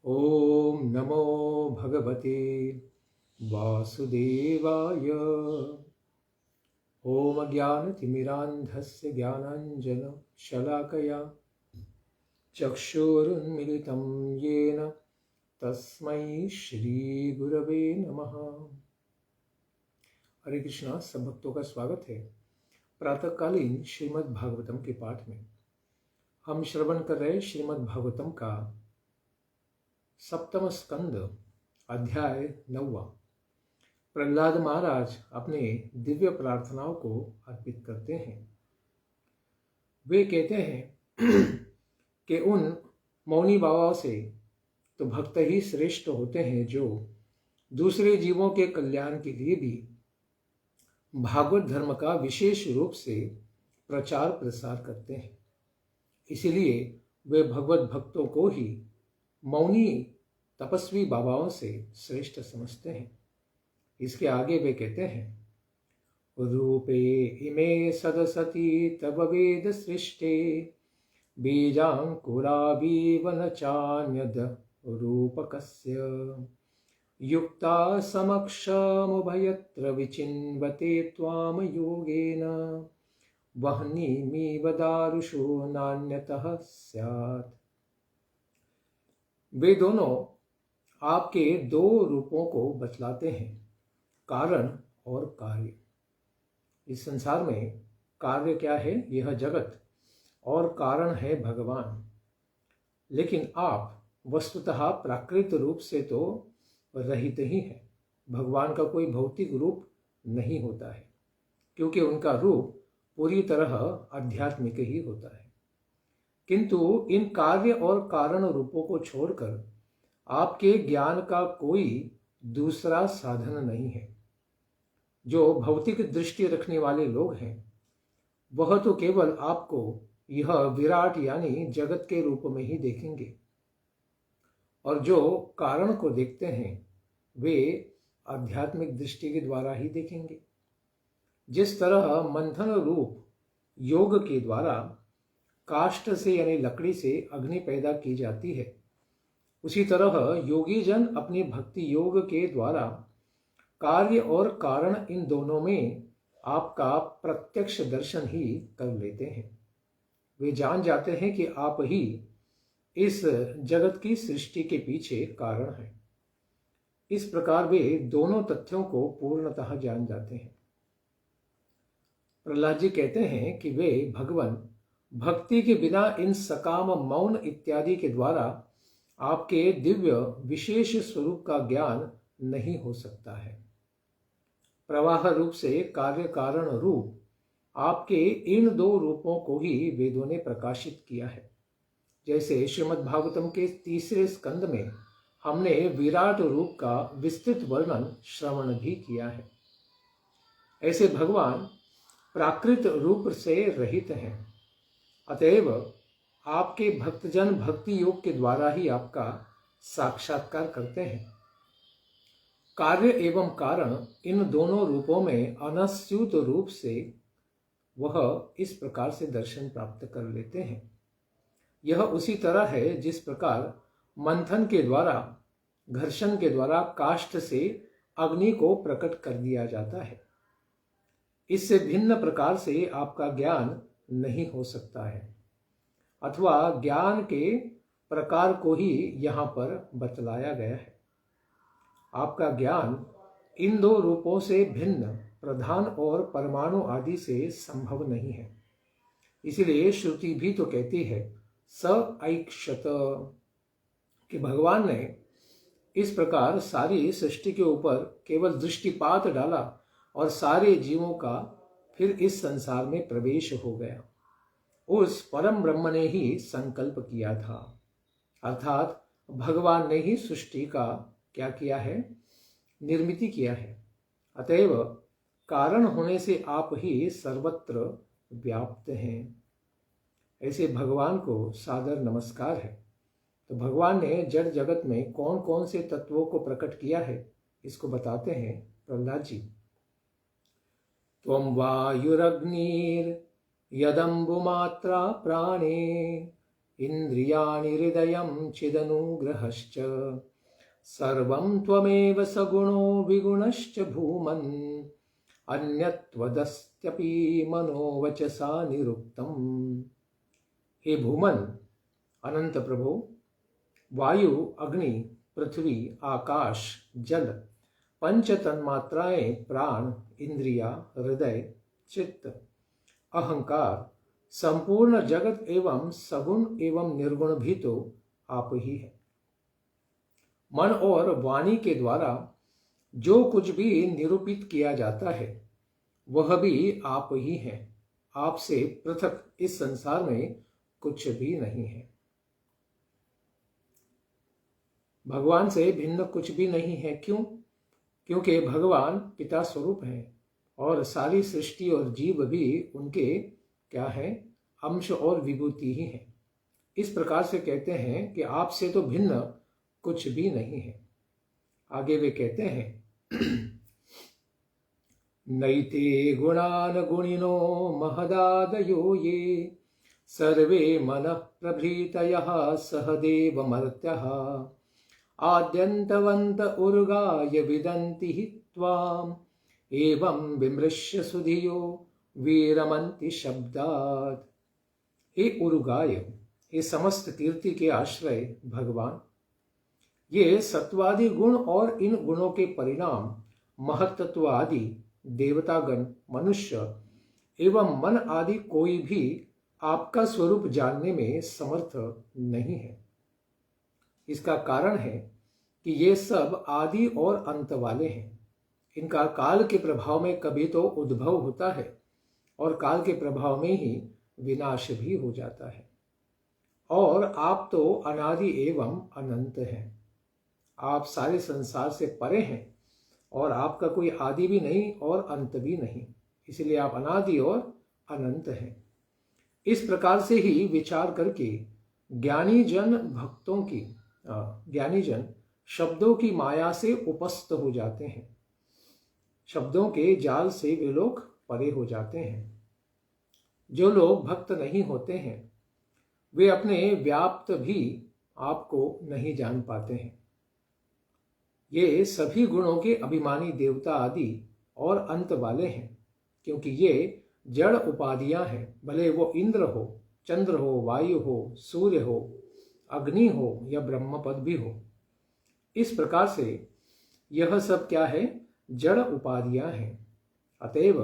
ओम नमो भगवते वासुदेवाय। ओम ज्ञानतिमिरान्धस्य ज्ञानाञ्जनशलाकया चक्षुरुन्मिलितं येन तस्मै श्री गुरवे नमः। हरे कृष्णा। सब भक्तों का स्वागत है प्रातःकालीन श्रीमद् भागवतम के पाठ में। हम श्रवण कर रहे श्रीमद् भागवतम का सप्तम स्कंद अध्याय 9। प्रहलाद महाराज अपने दिव्य प्रार्थनाओं को अर्पित करते हैं। वे कहते हैं कि उन मौनी बाबाओं से तो भक्त ही श्रेष्ठ होते हैं जो दूसरे जीवों के कल्याण के लिए भी भागवत धर्म का विशेष रूप से प्रचार प्रसार करते हैं। इसलिए वे भगवत भक्तों को ही मौनी तपस्वी बाबाओं से श्रेष्ठ समझते हैं। इसके आगे वे कहते हैं, रूपे इमे सदसती तव वेद सृष्टे बीजांकुरावीव न चान्यद रूपकस्य युक्ता समक्षमुभयत्र विचिन्वते त्वाम योगेन वह्निमिव दारुषो नान्यतः स्यात्। वे दोनों आपके दो रूपों को बतलाते हैं, कारण और कार्य। इस संसार में कार्य क्या है? यह जगत, और कारण है भगवान। लेकिन आप वस्तुतः प्राकृत रूप से तो रहित ही हैं। भगवान का कोई भौतिक रूप नहीं होता है, क्योंकि उनका रूप पूरी तरह आध्यात्मिक ही होता है। किंतु इन कार्य और कारण रूपों को छोड़कर आपके ज्ञान का कोई दूसरा साधन नहीं है। जो भौतिक दृष्टि रखने वाले लोग हैं वह तो केवल आपको यह विराट यानी जगत के रूप में ही देखेंगे, और जो कारण को देखते हैं वे आध्यात्मिक दृष्टि के द्वारा ही देखेंगे। जिस तरह मंथन रूप योग के द्वारा काष्ठ से यानी लकड़ी से अग्नि पैदा की जाती है, उसी तरह योगी जन अपनी भक्ति योग के द्वारा कार्य और कारण इन दोनों में आपका प्रत्यक्ष दर्शन ही कर लेते हैं। वे जान जाते हैं कि आप ही इस जगत की सृष्टि के पीछे कारण हैं। इस प्रकार वे दोनों तथ्यों को पूर्णतः जान जाते हैं। प्रहलाद जी कहते हैं कि वे भगवान भक्ति के बिना इन सकाम मौन इत्यादि के द्वारा आपके दिव्य विशेष स्वरूप का ज्ञान नहीं हो सकता है। प्रवाह रूप से कार्य कारण रूप आपके इन दो रूपों को ही वेदों ने प्रकाशित किया है। जैसे श्रीमद् भागवतम के 3 स्कंद में हमने विराट रूप का विस्तृत वर्णन श्रवण भी किया है। ऐसे भगवान प्राकृत रूप से रहित हैं। अतएव आपके भक्तजन भक्ति योग के द्वारा ही आपका साक्षात्कार करते हैं। कार्य एवं कारण इन दोनों रूपों में अनस्यूत रूप से वह इस प्रकार से दर्शन प्राप्त कर लेते हैं। यह उसी तरह है जिस प्रकार मंथन के द्वारा, घर्षण के द्वारा काष्ठ से अग्नि को प्रकट कर दिया जाता है। इससे भिन्न प्रकार से आपका ज्ञान नहीं हो सकता है, अथवा ज्ञान के प्रकार को ही यहाँ पर बतलाया गया है। आपका ज्ञान इन दो रूपों से भिन्न प्रधान और परमाणु आदि से संभव नहीं है। इसलिए श्रुति भी तो कहती है स ऐक्षत, कि भगवान ने इस प्रकार सारी सृष्टि के ऊपर केवल दृष्टिपात डाला और सारे जीवों का फिर इस संसार में प्रवेश हो गया। उस परम ब्रह्म ने ही संकल्प किया था, अर्थात भगवान ने ही सृष्टि का क्या किया है? निर्मिति किया है। अतएव कारण होने से आप ही सर्वत्र व्याप्त हैं। ऐसे भगवान को सादर नमस्कार है। तो भगवान ने जड़ जगत में कौन कौन से तत्वों को प्रकट किया है, इसको बताते हैं प्रहलाद जी। त्वं वायुरग्निर् यदम्बुमात्रा प्राणे इन्द्रियाणि हृदयं चिदनुग्रहश्च सर्वं त्वमेव सगुणो विगुणश्च भूमन् अन्यत्वदस्त्यपि मनोवचसा निरुक्तम्। हे भूमन, अनंत प्रभो, वायु, अग्नि, पृथ्वी, आकाश, जल, पंच तन्मात्राएं, प्राण, इंद्रिया, हृदय, चित्त, अहंकार, संपूर्ण जगत एवं सगुण एवं निर्गुण भी तो आप ही हैं। मन और वाणी के द्वारा जो कुछ भी निरूपित किया जाता है वह भी आप ही हैं। आपसे पृथक इस संसार में कुछ भी नहीं है। भगवान से भिन्न कुछ भी नहीं है। क्यों? क्योंकि भगवान पिता स्वरूप हैं और सारी सृष्टि और जीव भी उनके क्या है? अंश और विभूति ही हैं। इस प्रकार से कहते हैं कि आपसे तो भिन्न कुछ भी नहीं है। आगे वे कहते हैं नैते गुणान गुणिनो महदादयो ये सर्वे मनः प्रभृतयः सहदेवमर्त्यः आद्यन्तवन्त उर्गाय विदन्ति हि त्वाम् एवं विमृश्य सुधियो वीरमन्ति शब्दात्। हे उर्गाय, हे समस्त कीर्ति के आश्रय भगवान, ये सत्वादि गुण और इन गुणों के परिणाम महत्त्व आदि देवतागण, मनुष्य एवं मन आदि कोई भी आपका स्वरूप जानने में समर्थ नहीं है। इसका कारण है कि ये सब आदि और अंत वाले हैं। इनका काल के प्रभाव में कभी तो उद्भव होता है और काल के प्रभाव में ही विनाश भी हो जाता है। और आप तो अनादि एवं अनंत हैं। आप सारे संसार से परे हैं और आपका कोई आदि भी नहीं और अंत भी नहीं, इसलिए आप अनादि और अनंत हैं। इस प्रकार से ही विचार करके ज्ञानी जन शब्दों की माया से उपस्थ हो जाते हैं। शब्दों के जाल से वे लोग परे हो जाते हैं। जो लोग भक्त नहीं होते हैं वे अपने व्याप्त भी आपको नहीं जान पाते हैं। ये सभी गुणों के अभिमानी देवता आदि और अंत वाले हैं, क्योंकि ये जड़ उपाधियां हैं। भले वो इंद्र हो, चंद्र हो, वायु हो, सूर्य हो, अग्नि हो या ब्रह्मपद भी हो। इस प्रकार से यह सब क्या है? जड़ उपाधियां हैं। अतएव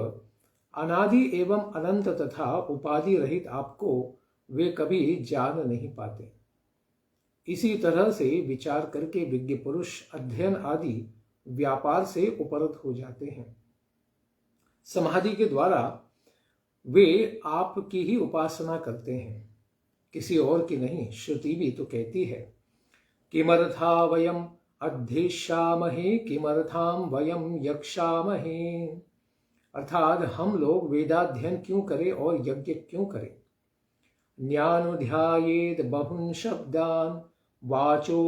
अनादि एवं अनंत तथा उपाधि रहित आपको वे कभी जान नहीं पाते। इसी तरह से विचार करके विज्ञ पुरुष अध्ययन आदि व्यापार से उपरत हो जाते हैं। समाधि के द्वारा वे आपकी ही उपासना करते हैं, किसी और की नहीं। श्रुति भी तो कहती है किमर्था वयम अध्येष्यामहे किमर्थाम वयम यक्षामहे। अर्थात हम लोग वेदाध्ययन क्यों करें और यज्ञ क्यों करें। न्यानुध्यायेद बहुन शब्दान वाचो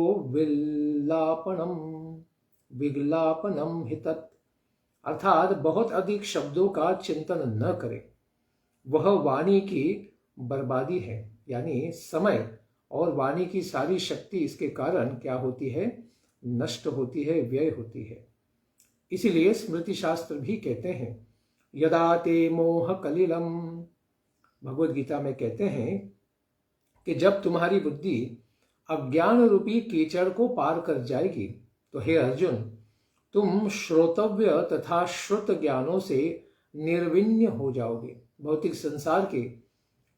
विज्ञापनम हितत्। अर्थात बहुत अधिक शब्दों का चिंतन न करें, वह वाणी की बर्बादी है। यानी समय और वाणी की सारी शक्ति इसके कारण क्या होती है? नष्ट होती है, व्यय होती है। इसीलिए स्मृति शास्त्र भी कहते हैं यदा ते मोह कलिलम। भगवद गीता में कहते हैं कि जब तुम्हारी बुद्धि अज्ञान रूपी कीचड़ को पार कर जाएगी तो हे अर्जुन, तुम श्रोतव्य तथा श्रुत ज्ञानों से निर्विण्य हो जाओगे। भौतिक संसार के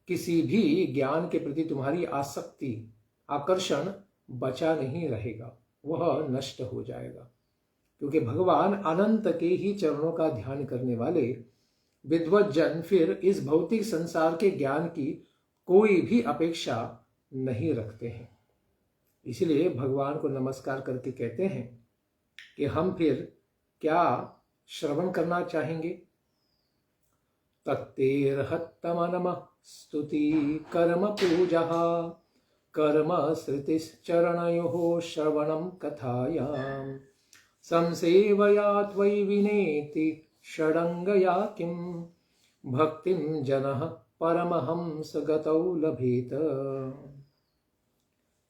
किसी भी ज्ञान के प्रति तुम्हारी आसक्ति, आकर्षण बचा नहीं रहेगा, वह नष्ट हो जाएगा। क्योंकि भगवान अनंत के ही चरणों का ध्यान करने वाले विद्वत जन फिर इस भौतिक संसार के ज्ञान की कोई भी अपेक्षा नहीं रखते हैं। इसलिए भगवान को नमस्कार करके कहते हैं कि हम फिर क्या श्रवण करना चाहेंगे। तत्तेर्हत्तमनमः स्तुति कर्म पूजा कर्म श्रुतिश्चरणयोः श्रवणं कथायां संसेवया त्वयि विनेति षडंगया किं भक्तिं जनः परमहंस गतौ लभेत।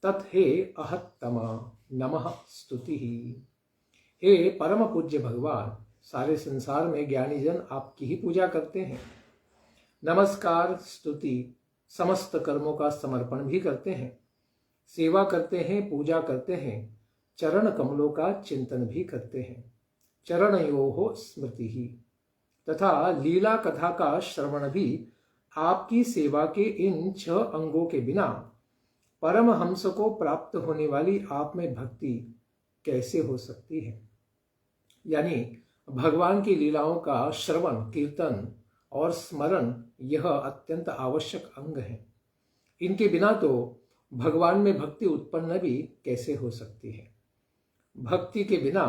तत् हे अहत्तमा नमः स्तुति। हे परम पूज्य भगवान, सारे संसार में ज्ञानी जन आपकी ही पूजा करते हैं, नमस्कार स्तुति समस्त कर्मों का समर्पण भी करते हैं, सेवा करते हैं, पूजा करते हैं, चरण कमलों का चिंतन भी करते हैं, चरणयोः स्मृति ही, तथा लीला कथा का श्रवण भी आपकी सेवा के इन 6 अंगों के बिना परमहंस को प्राप्त होने वाली आप में भक्ति कैसे हो सकती है। यानी भगवान की लीलाओं का श्रवण, कीर्तन और स्मरण यह अत्यंत आवश्यक अंग है। इनके बिना तो भगवान में भक्ति उत्पन्न भी कैसे हो सकती है। भक्ति के बिना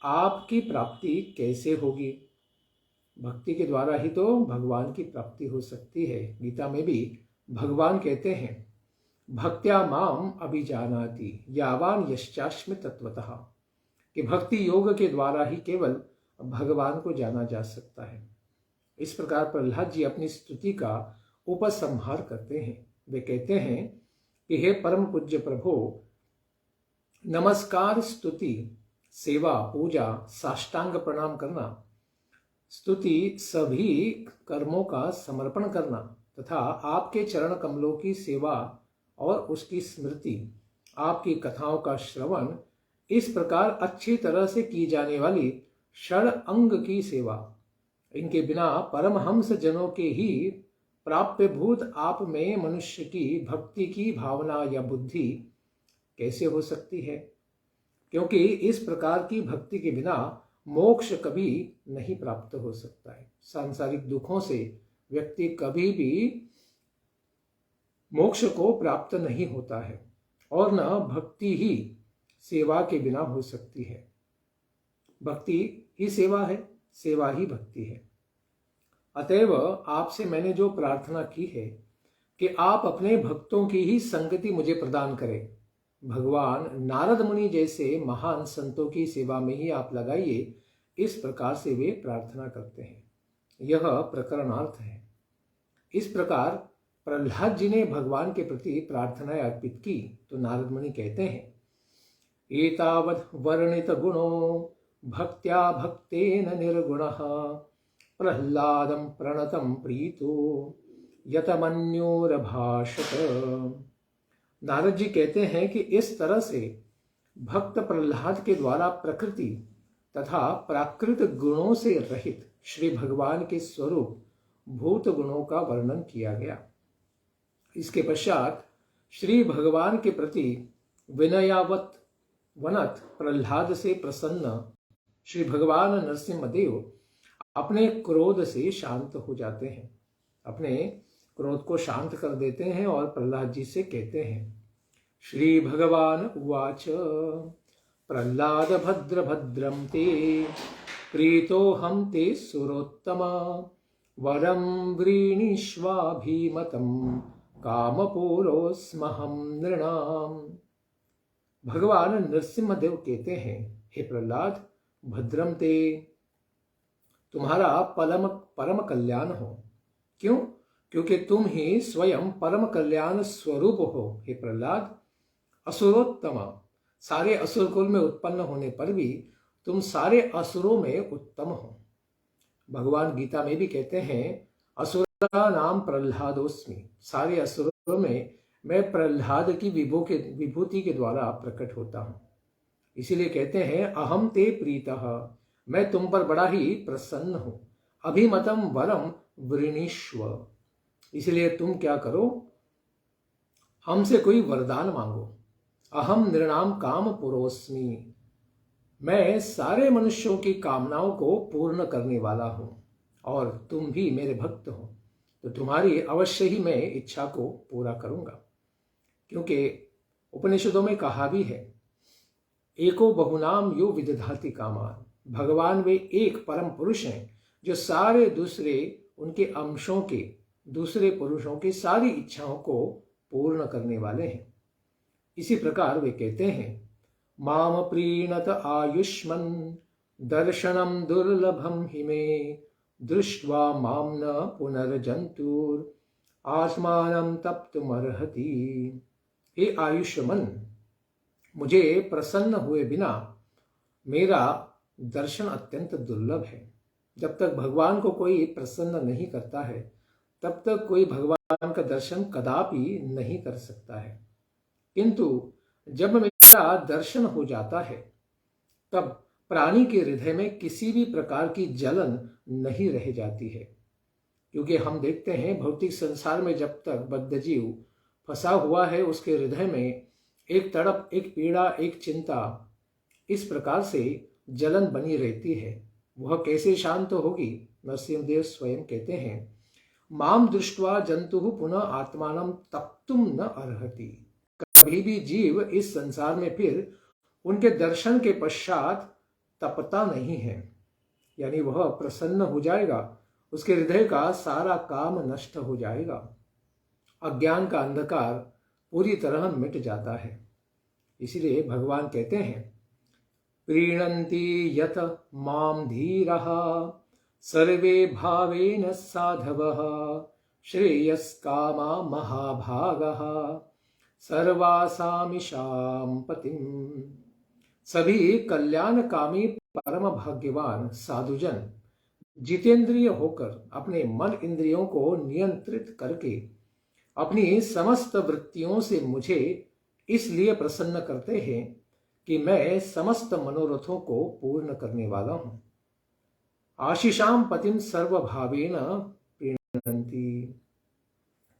आपकी प्राप्ति कैसे होगी। भक्ति के द्वारा ही तो भगवान की प्राप्ति हो सकती है। गीता में भी भगवान कहते हैं, भक्त्या माम अभिजानाति यावान यश्चास्मि तत्वतः, कि भक्ति योग के द्वारा ही केवल भगवान को जाना जा सकता है। इस प्रकार प्रहलाद जी अपनी स्तुति का उपसंहार करते हैं। वे कहते हैं कि हे परम पूज्य प्रभो, नमस्कार, स्तुति, सेवा, पूजा, साष्टांग प्रणाम करना, स्तुति सभी कर्मों का समर्पण करना तथा आपके चरण कमलों की सेवा और उसकी स्मृति, आपकी कथाओं का श्रवण, इस प्रकार अच्छी तरह से की जाने वाली षड अंग की सेवा, इनके बिना परमहंस जनों के ही प्राप्यभूत आप में मनुष्य की भक्ति की भावना या बुद्धि कैसे हो सकती है। क्योंकि इस प्रकार की भक्ति के बिना मोक्ष कभी नहीं प्राप्त हो सकता है। सांसारिक दुखों से व्यक्ति कभी भी मोक्ष को प्राप्त नहीं होता है और न भक्ति ही सेवा के बिना हो सकती है। भक्ति ही सेवा है, सेवा ही भक्ति है। अतएव आपसे मैंने जो प्रार्थना की है कि आप अपने भक्तों की ही संगति मुझे प्रदान करें। भगवान नारद मुनि जैसे महान संतों की सेवा में ही आप लगाइए, इस प्रकार से वे प्रार्थना करते हैं। यह प्रकरणार्थ है। इस प्रकार प्रहलाद जी ने भगवान के प्रति प्रार्थनाएं अर्पित की तो नारद मुनि कहते हैं, एतावत् वर्णित गुणो भक्त्या भक्तेन निर्गुणः प्रह्लादं प्रणतं प्रीतो यतमन्योरभाषत। नारद जी कहते हैं कि इस तरह से भक्त प्रहलाद के द्वारा प्रकृति तथा प्राकृत गुणों से रहित श्री भगवान के स्वरूप भूत गुणों का वर्णन किया गया। इसके पश्चात श्री भगवान के प्रति विनयावत वनत प्रहलाद से प्रसन्न श्री भगवान नरसिंहदेव अपने क्रोध से शांत हो जाते हैं, अपने क्रोध को शांत कर देते हैं और प्रहलाद जी से कहते हैं, श्री भगवान उवाच प्रहलाद भद्र भद्रम ते प्रीतोहम ते सुरोत्तम वरम व्रीणीष्वाभिमतं कामपूरोस्महं नृणाम। भगवान नरसिंहदेव कहते हैं, हे प्रहलाद, भद्रम ते, तुम्हारा परम कल्याण हो। क्यों? क्योंकि तुम ही स्वयं परम कल्याण स्वरूप हो। हे प्रहलाद, असुरोत्तम, सारे असुर कुल में उत्पन्न होने पर भी तुम सारे असुरों में उत्तम हो। भगवान गीता में भी कहते हैं, असुरा नाम प्रहलादोस्मि, सारे असुरों में मैं प्रहलाद की विभूति के द्वारा प्रकट होता हूँ। इसीलिए कहते हैं, अहम ते प्रीतः, मैं तुम पर बड़ा ही प्रसन्न हूँ। अभिमतम वरम वृणीष्व, इसलिए तुम क्या करो, हमसे कोई वरदान मांगो। अहम नृणाम काम पुरोस्मि, मैं सारे मनुष्यों की कामनाओं को पूर्ण करने वाला हूँ और तुम भी मेरे भक्त हो, तो तुम्हारी अवश्य ही मैं इच्छा को पूरा करूँगा। क्योंकि उपनिषदों में कहा भी है, एको बहुनाम यो विदधाति कामान, भगवान वे एक परम पुरुष हैं जो सारे दूसरे उनके अंशों के, दूसरे पुरुषों की सारी इच्छाओं को पूर्ण करने वाले हैं। इसी प्रकार वे कहते हैं, माम प्रीणत आयुष्मन दर्शनम दुर्लभम हिमे दृष्ट्वा माम न पुनर्जंतुर आत्मानं तप्तुमर्हति। हे आयुष्मान, मुझे प्रसन्न हुए बिना मेरा दर्शन अत्यंत दुर्लभ है। जब तक भगवान को कोई प्रसन्न नहीं करता है, तब तक कोई भगवान का दर्शन कदापि नहीं कर सकता है। किंतु जब मेरा दर्शन हो जाता है, तब प्राणी के हृदय में किसी भी प्रकार की जलन नहीं रह जाती है। क्योंकि हम देखते हैं भौतिक संसार में जब तक बद्धजीव फंसा हुआ है, उसके हृदय में एक तड़प, एक पीड़ा, एक चिंता, इस प्रकार से जलन बनी रहती है। वह कैसे शांत होगी? नरसिंहदेव स्वयं कहते हैं, माम दृष्ट्वा जंतु पुनः आत्मानं तप्तुम न अर्हति। कभी भी जीव इस संसार में फिर उनके दर्शन के पश्चात तपता नहीं है, यानी वह प्रसन्न हो जाएगा, उसके हृदय का सारा काम नष्ट हो जाएगा, अज्ञान का अंधकार पूरी तरह मिट जाता है। इसलिए भगवान कहते हैं, प्रीणन्ति यत माम धीरः सर्वे भावेन साधवः श्रेयस्कामा महाभागः सर्वासामिषां पतिम्। सभी कल्याणकामी परम भाग्यवान साधुजन जितेंद्रिय होकर अपने मन इंद्रियों को नियंत्रित करके अपनी समस्त वृत्तियों से मुझे इसलिए प्रसन्न करते हैं कि मैं समस्त मनोरथों को पूर्ण करने वाला हूं। आशीषाम पतिम सर्वभावेन प्रीणन्ति,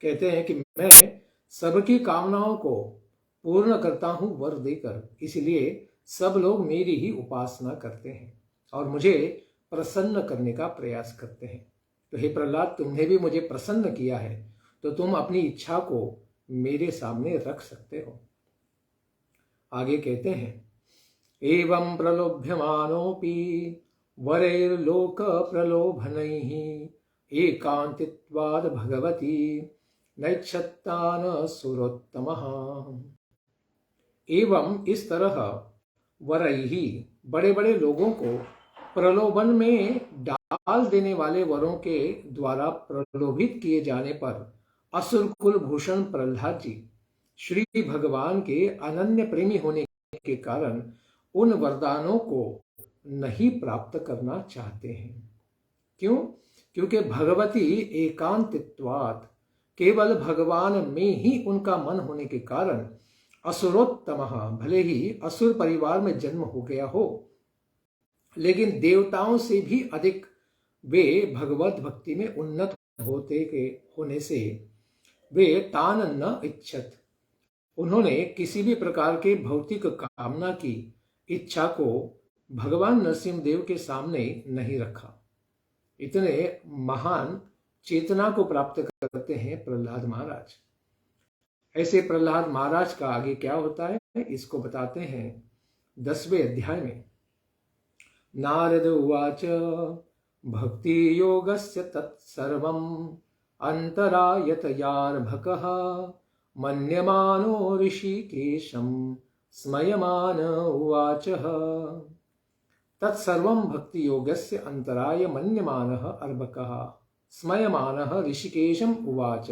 कहते हैं कि मैं सबकी कामनाओं को पूर्ण करता हूं वर देकर, इसलिए सब लोग मेरी ही उपासना करते हैं और मुझे प्रसन्न करने का प्रयास करते हैं। तो हे प्रहलाद, तुमने भी मुझे प्रसन्न किया है, तो तुम अपनी इच्छा को मेरे सामने रख सकते हो। आगे कहते हैं, एवं प्रलोभ्यमानोपि वरैर्लोक प्रलोभनैः एकांतित्वाद् भगवती नैच्छत्तान सुरोत्तमः। एवं इस तरह वरैहि, बड़े बड़े लोगों को प्रलोभन में डाल देने वाले वरों के द्वारा प्रलोभित किए जाने पर असुर कुल भूषण प्रहलाद जी श्री भगवान के अनन्य प्रेमी होने के कारण उन वरदानों को नहीं प्राप्त करना चाहते हैं। क्यों? क्योंकि भगवती एकांतित्वात्, केवल भगवान में ही उनका मन होने के कारण असुरोत्तम, भले ही असुर परिवार में जन्म हो गया हो, लेकिन देवताओं से भी अधिक वे भगवत भक्ति में उन्नत होने से वे तान न इच्छत, उन्होंने किसी भी प्रकार के भौतिक कामना की इच्छा को भगवान नरसिंहदेव के सामने नहीं रखा। इतने महान चेतना को प्राप्त करते हैं प्रहलाद महाराज। ऐसे प्रहलाद महाराज का आगे क्या होता है, इसको बताते हैं 10वें अध्याय में। नारद उवाच भक्ति योगस्य तत्सर्वम् अंतरायतयार्भकः मन्यमानो ऋषिकेशं स्मयमान उवाच। तत्सर्वं भक्ति योगस्य अंतराय मन्यमानः अर्भकः स्मयमानः ऋषिकेशम उवाच।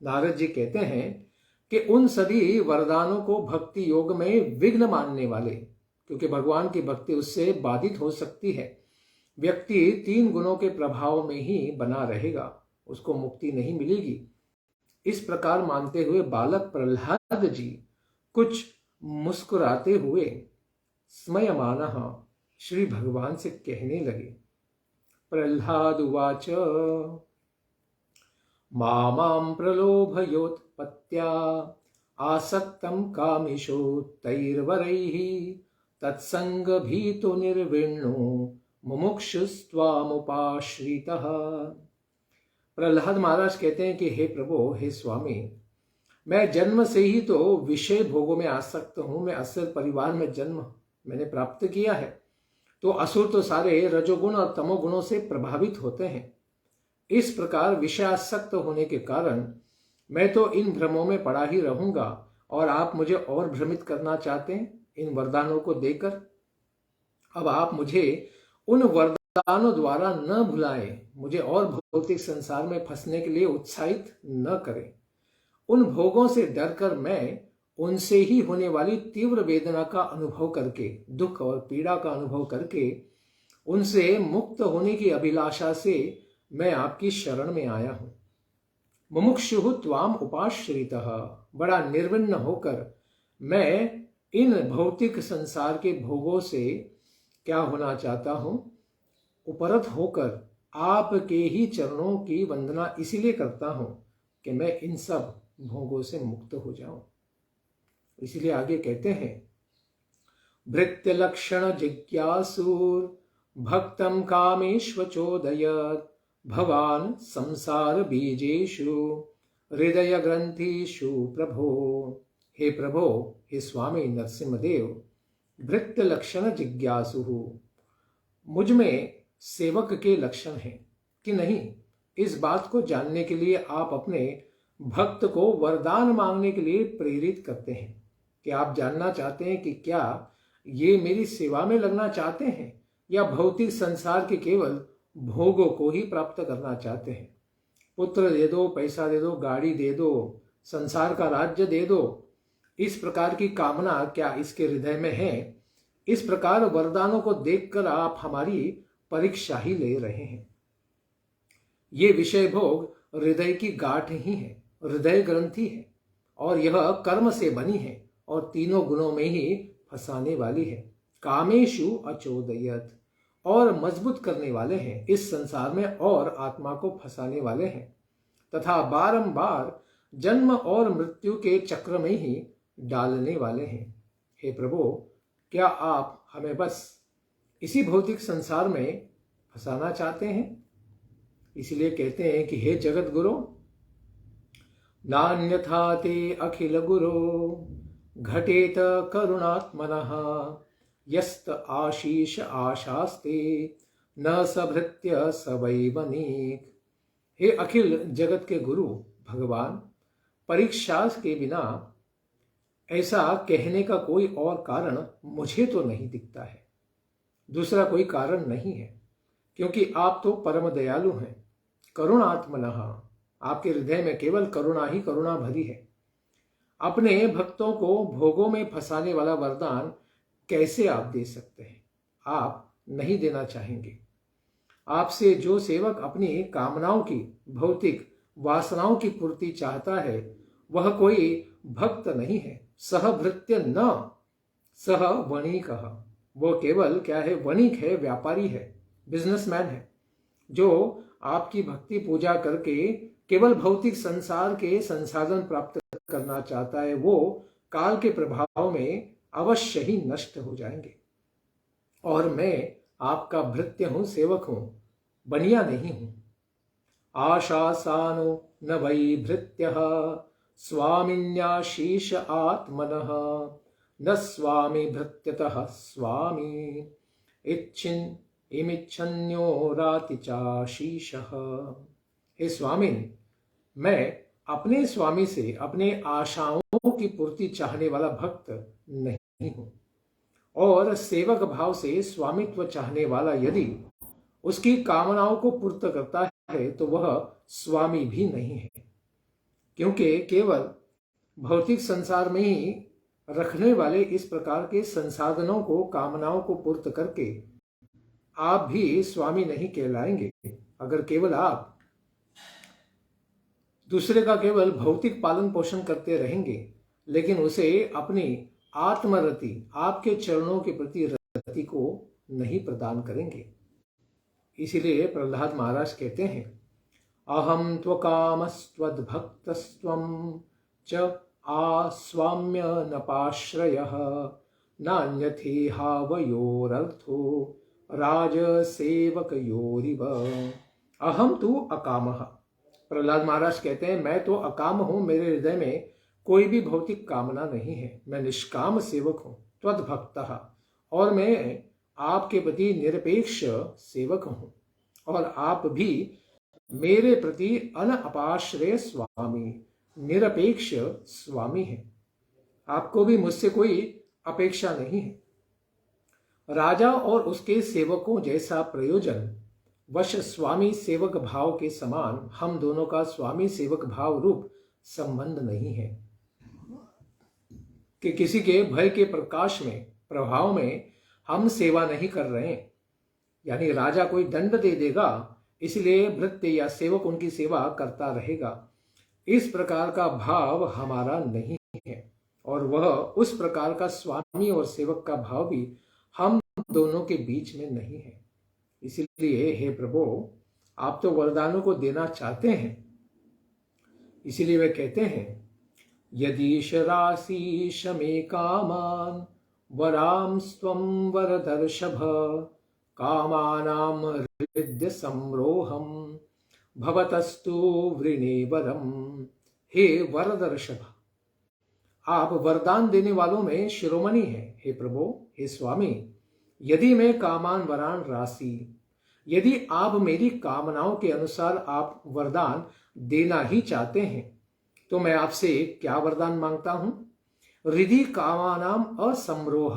नारद जी कहते हैं कि उन सभी वरदानों को भक्ति योग में विघ्न मानने वाले, क्योंकि भगवान की भक्ति उससे बाधित हो सकती है, व्यक्ति 3 गुणों के प्रभाव में ही बना रहेगा, उसको मुक्ति नहीं मिलेगी। इस प्रकार मानते हुए बालक प्रहलाद जी कुछ मुस्कुराते हुए स्मयमानः श्री भगवान से कहने लगे। प्रहलाद उवाच मां प्रलोभयोत्पत्त्या आसक्तं कामिषो तैर्वरैः तत्संगभीतो निर्विण्णो मुमुक्षुस्त्वामुपाश्रितः। प्रहलाद महाराज कहते हैं कि हे प्रभु, हे स्वामी, मैं जन्म से ही तो विषय भोगों में आसक्त हूं। मैं असुर परिवार में जन्म मैंने प्राप्त किया है, तो असुर तो सारे रजोगुण और तमोगुणों से प्रभावित होते हैं। इस प्रकार विषयासक्त होने के कारण मैं तो इन भ्रमों में पड़ा ही रहूंगा, और आप मुझे और भ्रमित करना चाहते हैं इन वरदानों को देकर। अब आप मुझे उन वरदानों द्वारा न भुलाएं, मुझे और भौतिक संसार में फंसने के लिए उत्साहित न करें। उन भोगों से डरकर मैं उनसे ही होने वाली तीव्र वेदना का अनुभव करके, दुख और पीड़ा का अनुभव करके, उनसे मुक्त होने की अभिलाषा से मैं आपकी शरण में आया हूं। मुमुक्षुः त्वाम उपाश्रितः, बड़ा निर्विण्ण होकर मैं इन भौतिक संसार के भोगों से क्या होना चाहता हूं, उपरत होकर आपके ही चरणों की वंदना इसीलिए करता हूं कि मैं इन सब भोगों से मुक्त हो जाऊं। इसलिए आगे कहते हैं, भृत्य लक्षण जिज्ञासुर भक्तम कामेष्वचोदयत् भवान संसार बीजेषु हृदय ग्रंथिषु प्रभो। हे प्रभो, हे स्वामी नरसिंहदेव, भृत्य लक्षण जिज्ञासु, मुझ में सेवक के लक्षण हैं कि नहीं, इस बात को जानने के लिए आप अपने भक्त को वरदान मांगने के लिए प्रेरित करते हैं कि आप जानना चाहते हैं कि क्या ये मेरी सेवा में लगना चाहते हैं या भौतिक संसार के केवल भोगों को ही प्राप्त करना चाहते हैं। पुत्र दे दो, पैसा दे दो, गाड़ी दे दो, संसार का राज्य दे दो, इस प्रकार की कामना क्या इसके हृदय में है? इस प्रकार वरदानों को देखकर आप हमारी परीक्षा ही ले रहे हैं। ये विषय भोग हृदय की गांठ ही है, हृदय ग्रंथि है, और यह कर्म से बनी है और तीनों गुणों में ही फंसाने वाली है। कामेषु अचोदयत, और मजबूत करने वाले हैं इस संसार में और आत्मा को फंसाने वाले हैं, तथा बारंबार जन्म और मृत्यु के चक्र में ही डालने वाले हैं। हे प्रभु, क्या आप हमें बस इसी भौतिक संसार में फंसाना चाहते हैं? इसलिए कहते हैं कि हे जगत गुरु, नान्यथा ते अखिल गुरो घटेत करुणात्मनः यस्त आशीष आशास्ते न सभृत्य सवै वनीक। हे अखिल जगत के गुरु भगवान, परीक्षा के बिना ऐसा कहने का कोई और कारण मुझे तो नहीं दिखता है, दूसरा कोई कारण नहीं है, क्योंकि आप तो परम दयालु हैं। करुणात्मनः, आपके हृदय में केवल करुणा ही करुणा भरी है। अपने भक्तों को भोगों में फंसाने वाला वरदान कैसे आप दे सकते हैं? आप नहीं देना चाहेंगे। आपसे जो सेवक अपनी कामनाओं की, भौतिक वासनाओं की पूर्ति चाहता है, वह कोई भक्त नहीं है। सह भृत्य न सह वणिक, वो केवल क्या है? वणिक है, व्यापारी है, बिजनेसमैन है, जो आपकी भक्ति पूजा करके केवल भौतिक संसार के संसाधन प्राप्त करना चाहता है। वो काल के प्रभाव में अवश्य ही नष्ट हो जाएंगे। और मैं आपका भृत्य हूं, सेवक हूं, बनिया नहीं हूं। आशासानो न वै भृत्यः स्वामिन्याशीष आत्मनः न स्वामी भृत्यतः स्वामी इच्छिन इमिच्छन्यो रातिचाशीषः। हे स्वामी, मैं अपने स्वामी से अपने आशाओं की पूर्ति चाहने वाला भक्त नहीं हूं, और सेवक भाव से स्वामित्व चाहने वाला यदि उसकी कामनाओं को पूर्त करता है तो वह स्वामी भी नहीं है, क्योंकि केवल भौतिक संसार में ही रखने वाले इस प्रकार के संसाधनों को, कामनाओं को पूर्त करके आप भी स्वामी नहीं कहलाएंगे। अगर केवल आप दूसरे का केवल भौतिक पालन पोषण करते रहेंगे, लेकिन उसे अपनी आत्मरति, आपके चरणों के प्रति रति को नहीं प्रदान करेंगे। इसीलिए प्रहलाद महाराज कहते हैं, अहम त्वकामस्त्वद्भक्तस्त्वं च आस्वाम्य नपाश्रयः नान्यथेहावयोरर्थो राजसेवकयोरिव। अहम तु अकामः। प्रहलाद महाराज कहते हैं, मैं तो अकाम हूं, मेरे हृदय में कोई भी भौतिक कामना नहीं है, मैं निष्काम सेवक हूं। त्वद्भक्तः, और मैं आपके प्रति निरपेक्ष सेवक हूं, और आप भी मेरे प्रति अनअपाश्रय स्वामी, निरपेक्ष स्वामी हैं। आपको भी मुझसे कोई अपेक्षा नहीं है। राजा और उसके सेवकों जैसा प्रयोजन वश स्वामी सेवक भाव के समान हम दोनों का स्वामी सेवक भाव रूप संबंध नहीं है कि किसी के भय के प्रकाश में, प्रभाव में हम सेवा नहीं कर रहे हैं। यानी राजा कोई दंड दे देगा इसलिए भृत्य या सेवक उनकी सेवा करता रहेगा, इस प्रकार का भाव हमारा नहीं है। और वह उस प्रकार का स्वामी और सेवक का भाव भी हम दोनों के बीच में नहीं है। इसीलिए हे प्रभु, आप तो वरदानों को देना चाहते हैं, इसीलिए वे कहते हैं यदीश राशीष मे कामान वराम स्वम वरदर्शभ कामानाम हृदय संरोहम भवतस्तु वृणे वरम। हे वरदर्शभ, आप वरदान देने वालों में शिरोमणि हैं। हे प्रभु, हे स्वामी, यदि मैं कामान वरान राशि, यदि आप मेरी कामनाओं के अनुसार आप वरदान देना ही चाहते हैं तो मैं आपसे क्या वरदान मांगता हूं? हृदि कामानाम असमरोह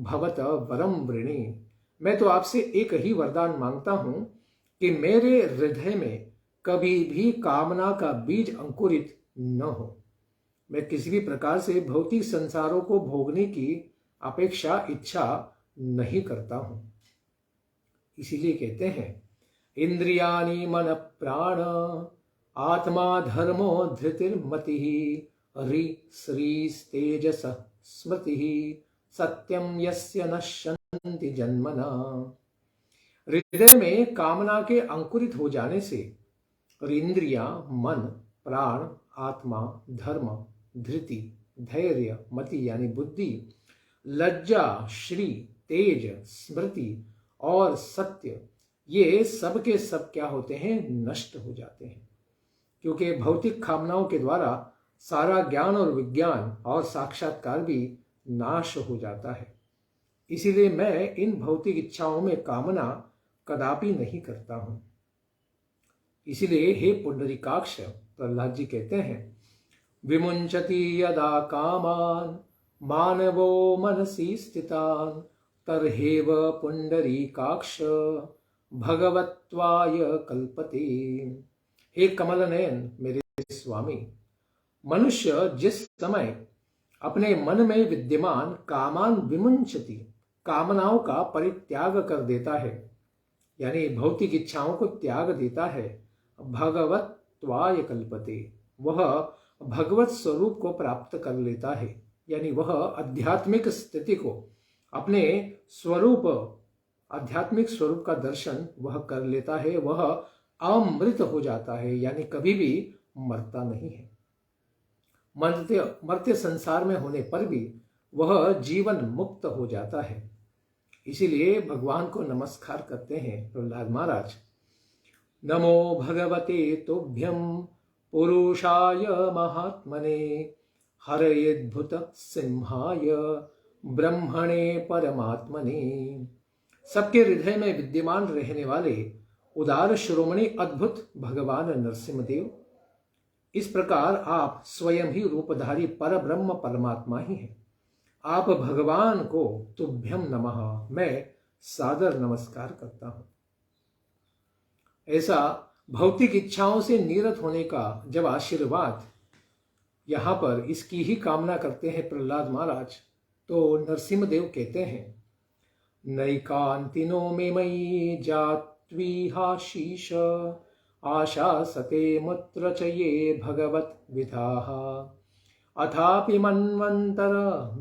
भवत वरम वृणे। मैं तो आपसे एक ही वरदान मांगता हूं कि मेरे हृदय में कभी भी कामना का बीज अंकुरित न हो। मैं किसी भी प्रकार से भौतिक संसारों को भोगने की अपेक्षा, इच्छा नहीं करता हूं। इसीलिए कहते हैं इंद्रियाणि मन प्राण आत्मा धर्मो धृतिर्मति रि श्री तेजस स्मृति सत्यम यस्य नश्यन्ति जन्मना। हृदय में कामना के अंकुरित हो जाने से और इंद्रियां, मन, प्राण, आत्मा, धर्म, धृति, धैर्य, मति यानी बुद्धि, लज्जा, श्री, तेज, स्मृति और सत्य, ये सब के सब क्या होते हैं? नष्ट हो जाते हैं। क्योंकि भौतिक कामनाओं के द्वारा सारा ज्ञान और विज्ञान और साक्षात्कार भी नाश हो जाता है। इसीलिए मैं इन भौतिक इच्छाओं में कामना कदापि नहीं करता हूं। इसीलिए हे पुंडरीकाक्ष, प्रहलाद जी कहते हैं विमुंचति यदा कामान मानवो मनसि स्थितान तर्हेव पुंडरीकाक्ष भगवत्वाय कल्पते। हे कमल नयन मेरे स्वामी, मनुष्य जिस समय अपने मन में विद्यमान कामान विमुंचति, कामनाओं का परित्याग कर देता है, यानी भौतिक इच्छाओं को त्याग देता है, भगवत्वाय कल्पते, वह भगवत स्वरूप को प्राप्त कर लेता है। यानी वह आध्यात्मिक स्थिति को, अपने स्वरूप, आध्यात्मिक स्वरूप का दर्शन वह कर लेता है। वह अमृत हो जाता है, यानी कभी भी मरता नहीं है। मरते संसार में होने पर भी वह जीवन मुक्त हो जाता है। इसीलिए भगवान को नमस्कार करते हैं प्रहलाद महाराज। नमो भगवते तुभ्यं पुरुषाय महात्मने हरयेद्भुत सिंहाय ब्रह्मणे परमात्मने। सबके हृदय में विद्यमान रहने वाले उदार शिरोमणि अद्भुत भगवान नरसिंहदेव, इस प्रकार आप स्वयं ही रूपधारी पर ब्रह्म परमात्मा ही हैं। आप भगवान को तुभ्यम नमः, मैं सादर नमस्कार करता हूं। ऐसा भौतिक इच्छाओं से निरत होने का जब आशीर्वाद यहां पर इसकी ही कामना करते हैं प्रहलाद महाराज, तो नरसिंहदेव कहते हैं नैकांतिनो मे मयि जात्वीहाशीष आशा सते मुत्र च ये भगवत विधाः अथापि मन्वंतर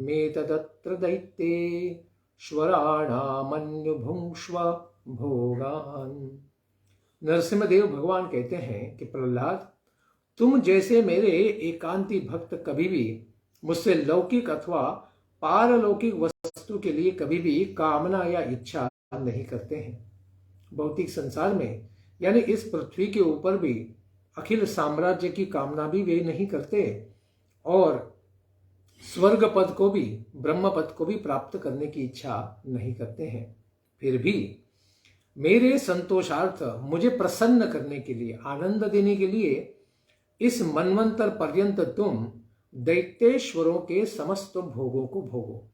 मे तदत्र दैत्ये श्वराणामन्युभुङ्क्ष्व भोगान्। नरसिंहदेव भगवान कहते हैं कि प्रहलाद, तुम जैसे मेरे एकांती भक्त कभी भी मुझसे लौकिक अथवा पारलौकिक वस्तु के लिए कभी भी कामना या इच्छा नहीं करते हैं। भौतिक संसार में यानी इस पृथ्वी के ऊपर भी अखिल साम्राज्य की कामना भी वे नहीं करते और स्वर्ग पद को भी, ब्रह्म पद को भी प्राप्त करने की इच्छा नहीं करते हैं। फिर भी मेरे संतोषार्थ, मुझे प्रसन्न करने के लिए, आनंद देने के लिए इस मनवंतर पर्यंत तुम दैत्येश्वरों के समस्त भोगों को भोगो।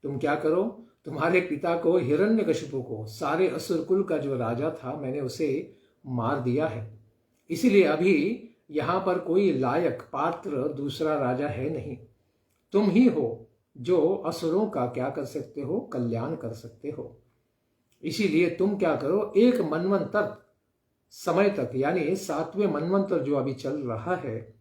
तुम क्या करो, तुम्हारे पिता को, हिरण्यकशिपु को, सारे असुर कुल का जो राजा था, मैंने उसे मार दिया है। इसीलिए अभी यहाँ पर कोई लायक पात्र दूसरा राजा है नहीं। तुम ही हो जो असुरों का क्या कर सकते हो, कल्याण कर सकते हो। इसीलिए तुम क्या करो, एक मनवंतर समय तक, यानी 7वें मनवंतर जो अभी चल रहा है,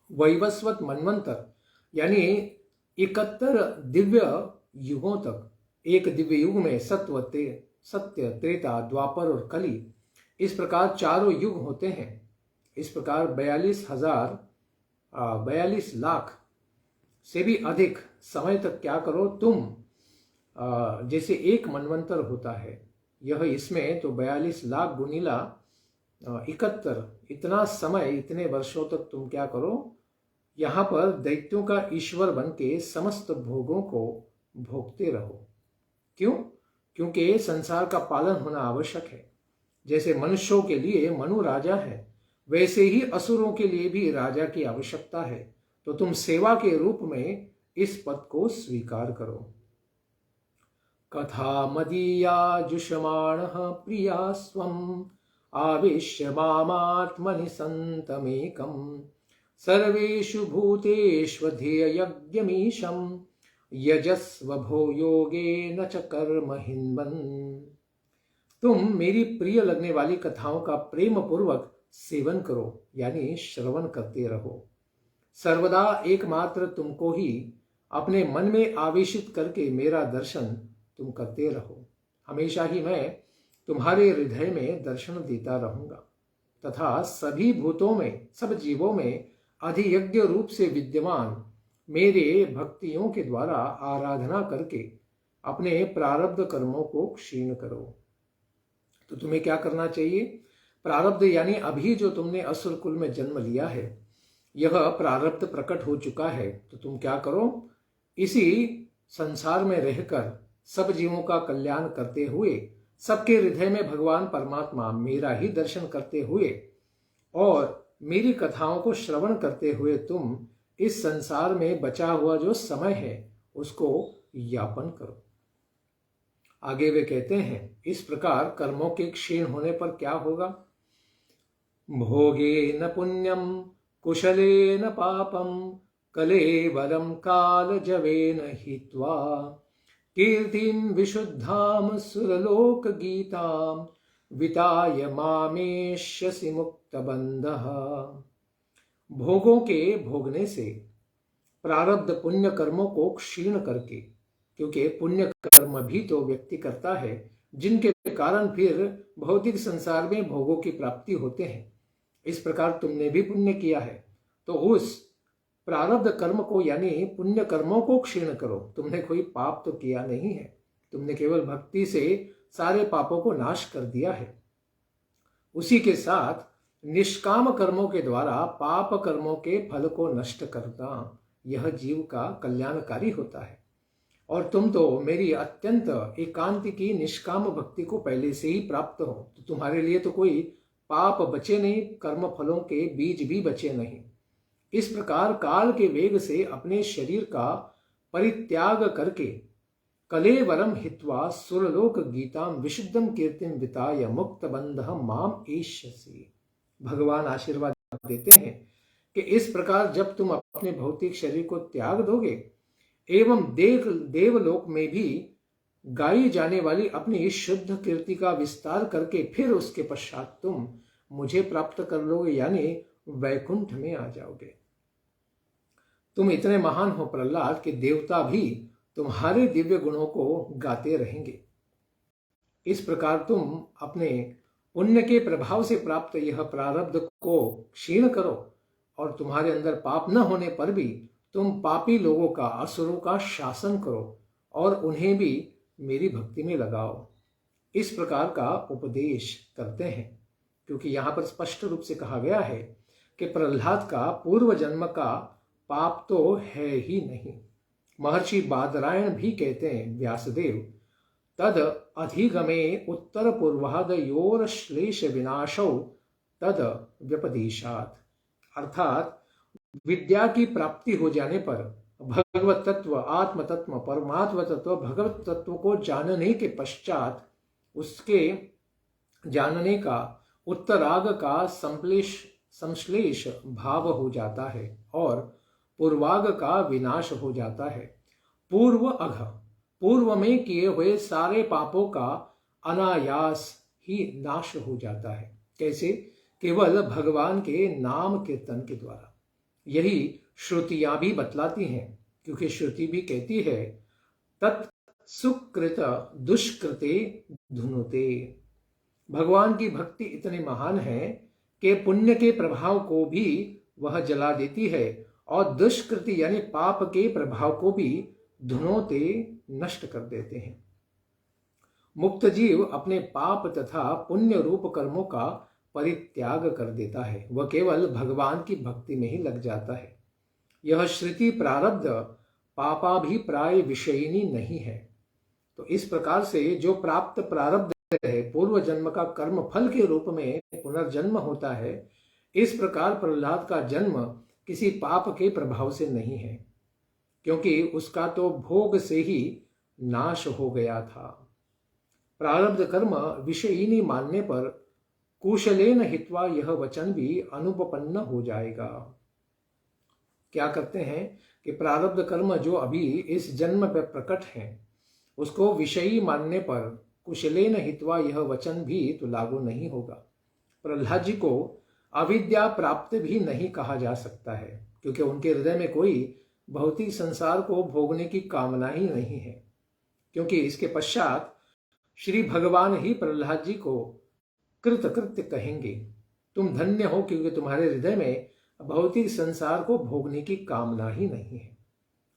वैवस्वत मनवंतर, यानी 71 दिव्य युगों तक, एक दिव्य युग में सत्य, त्रेता, द्वापर और कली, इस प्रकार चारों युग होते हैं। इस प्रकार 42 लाख से भी अधिक समय तक क्या करो तुम, जैसे एक मनवंतर होता है, यह इसमें तो 42 लाख गुनीला 71, इतना समय, इतने वर्षों तक तुम क्या करो, यहाँ पर दैत्यों का ईश्वर बन के समस्त भोगों को भोगते रहो। क्यों? क्योंकि संसार का पालन होना आवश्यक है। जैसे मनुष्यों के लिए मनु राजा है, वैसे ही असुरों के लिए भी राजा की आवश्यकता है। तो तुम सेवा के रूप में इस पद को स्वीकार करो। कथा मदीया जुषमाणः प्रिया स्वम आविश्य मामात्मनि सन्तमेकं सर्वेषु भूतेष्वधियज्ञमीशं यजस्व भो योगेन च कर्म हिन्वन्। तुम मेरी प्रिय लगने वाली कथाओं का प्रेम पूर्वक सेवन करो, यानी श्रवण करते रहो। सर्वदा एकमात्र तुमको ही अपने मन में आवेशित करके मेरा दर्शन तुम करते रहो। हमेशा ही मैं तुम्हारे हृदय में दर्शन देता रहूंगा तथा सभी भूतों में, सब जीवों में अधियज्ञ रूप से विद्यमान मेरे भक्तियों के द्वारा आराधना करके अपने प्रारब्ध कर्मों को क्षीण करो। तो तुम्हें क्या करना चाहिए? प्रारब्ध यानी अभी जो तुमने असुर कुल में जन्म लिया है, यह प्रारब्ध प्रकट हो चुका है। तो तुम क्या करो, इसी संसार में रहकर सब जीवों का कल्याण करते हुए, सबके हृदय में भगवान परमात्मा मेरा ही दर्शन करते हुए और मेरी कथाओं को श्रवण करते हुए तुम इस संसार में बचा हुआ जो समय है उसको यापन करो। आगे वे कहते हैं, इस प्रकार कर्मों के क्षीण होने पर क्या होगा? भोगेन पुण्यम कुशलेन पापम कलेवरम कालजवेन हित्वा कीर्तिम विशुद्धाम सुरलोक गीताम विताय मामेष्यसि मुक्तबंधः। भोगों के भोगने से, प्रारब्ध पुण्य कर्मों को क्षीण करके, क्योंकि पुण्य कर्म भी तो व्यक्ति करता है जिनके कारण फिर भौतिक संसार में भोगों की प्राप्ति होते हैं। इस प्रकार तुमने भी पुण्य किया है, तो उस प्रारब्ध कर्म को यानी पुण्य कर्मों को क्षीण करो। तुमने कोई पाप तो किया नहीं है, तुमने केवल भक्ति से सारे पापों को नाश कर दिया है। उसी के साथ निष्काम कर्मों के द्वारा पाप कर्मों के फल को नष्ट करना यह जीव का कल्याणकारी होता है। और तुम तो मेरी अत्यंत एकांतिकी निष्काम भक्ति को पहले से ही प्राप्त हो, तो तुम्हारे लिए तो कोई पाप बचे नहीं, कर्म फलों के बीज भी बचे नहीं। इस प्रकार काल के वेग से अपने शरीर का परित्याग करके कलेवरम हित्वा सुरलोक गीताम विशुद्धम कीर्तिम विताय मुक्त बंधः माम एष्यसि। भगवान आशीर्वाद देते हैं कि इस प्रकार जब तुम अपने भौतिक शरीर को त्याग दोगे एवं देवलोक में भी गाई जाने वाली अपनी इस शुद्ध कीर्ति का विस्तार करके फिर उसके पश्चात तुम मुझे प्राप्त कर लोगे, यानी वैकुंठ में आ जाओगे। तुम इतने महान हो प्रहलाद कि देवता भी तुम्हारे दिव्य गुणों को गाते रहेंगे। इस प्रकार तुम अपने पुण्य के प्रभाव से प्राप्त यह प्रारब्ध को क्षीण करो और तुम्हारे अंदर पाप न होने पर भी तुम पापी लोगों का, असुरों का शासन करो और उन्हें भी मेरी भक्ति में लगाओ। इस प्रकार का उपदेश करते हैं, क्योंकि यहाँ पर स्पष्ट रूप से कहा गया है कि प्रहलाद का पूर्व जन्म का पाप तो है ही नहीं। महर्षि बादरायण भी कहते हैं, व्यासदेव तद अधिगमे उत्तर पूर्वादयोर श्लेष विनाशौ तद व्यपदेशात्, अर्थात विद्या की प्राप्ति हो जाने पर भगवत तत्व, आत्म तत्व, परमात्म तत्व, भगवत तत्व को जानने के पश्चात उसके जानने का उत्तराग का संश्लेष भाव हो जाता है और पूर्वाग का विनाश हो जाता है। पूर्व अघ, पूर्व में किए हुए सारे पापों का अनायास ही नाश हो जाता है। कैसे? केवल भगवान के नाम कीर्तन के द्वारा। यही श्रुतियां भी बतलाती हैं, क्योंकि श्रुति भी कहती है तत् सुकृत दुष्कृते धुनुते। भगवान की भक्ति इतनी महान है कि पुण्य के प्रभाव को भी वह जला देती है और दुष्कृति यानी पाप के प्रभाव को भी धुनोते नष्ट कर देते हैं। मुक्त जीव अपने पाप तथा पुण्य रूप कर्मों का परित्याग कर देता है, वह केवल भगवान की भक्ति में ही लग जाता है। यह श्रुति प्रारब्ध पापाभिप्राय विषयिनी नहीं है। तो इस प्रकार से जो प्राप्त प्रारब्ध है, पूर्व जन्म का कर्म फल के रूप में पुनर्जन्म होता है, इस प्रकार प्रहलाद का जन्म किसी पाप के प्रभाव से नहीं है, क्योंकि उसका तो भोग से ही नाश हो गया था। प्रारब्ध कर्म विषयिनी मानने पर कुशलेन हित्वा यह वचन भी अनुपपन्न हो जाएगा। क्या करते हैं कि प्रारब्ध कर्म जो अभी इस जन्म पर प्रकट है, उसको विषयी मानने पर कुशलेन हित्वा यह वचन भी तो लागू नहीं होगा। प्रहलाद जी को अविद्या प्राप्त भी नहीं कहा जा सकता है, क्योंकि उनके हृदय में कोई भौतिक संसार को भोगने की कामना ही नहीं है। क्योंकि इसके पश्चात श्री भगवान ही प्रहलाद जी को कृतकृत्य कहेंगे, तुम धन्य हो क्योंकि तुम्हारे हृदय में भौतिक संसार को भोगने की कामना ही नहीं है।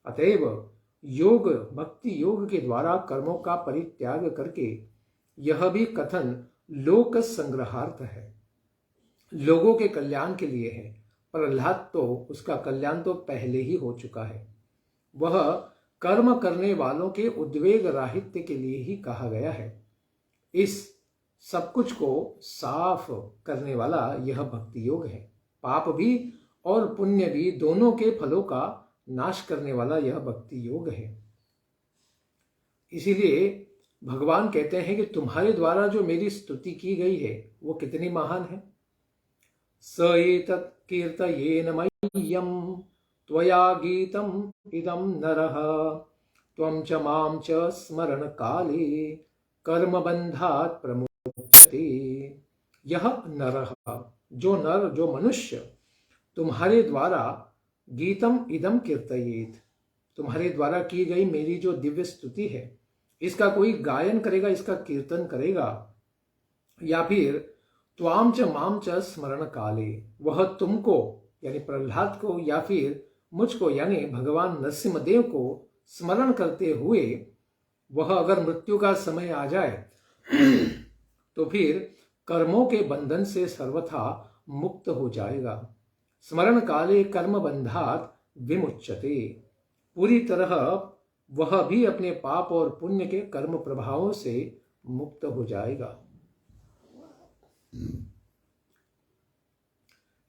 अतएव योग, भक्ति योग के द्वारा कर्मों का परित्याग करके यह भी कथन लोक संग्रहार्थ है, लोगों के कल्याण के लिए है। प्रहलाद तो उसका कल्याण तो पहले ही हो चुका है। वह कर्म करने वालों के उद्वेग राहित्य के लिए ही कहा गया है। इस सब कुछ को साफ करने वाला यह भक्ति योग है। पाप भी और पुण्य भी दोनों के फलों का नाश करने वाला यह भक्ति योग है। इसीलिए भगवान कहते हैं कि तुम्हारे द्वारा जो मेरी स्तुति की गई है वो कितनी महान है। स एतत् कीर्तयेन मह्यं त्वया गीतम् इदं नरः त्वं च मां च स्मरण काले कर्मबन्धात् प्रमुच्यते। यह नरः, जो नर, जो मनुष्य तुम्हारे द्वारा गीतम इदम कीर्तयेत, तुम्हारे द्वारा की गई मेरी जो दिव्य स्तुति है, इसका कोई गायन करेगा, इसका कीर्तन करेगा, या फिर त्वाम च माम च स्मरण काले, वह तुमको यानी प्रहलाद को या फिर मुझको यानी भगवान नरसिंहदेव को स्मरण करते हुए वह अगर मृत्यु का समय आ जाए तो फिर कर्मों के बंधन से सर्वथा मुक्त हो जाएगा। स्मरण काले कर्म बंधात विमुच्यते, पूरी तरह वह भी अपने पाप और पुण्य के कर्म प्रभावों से मुक्त हो जाएगा।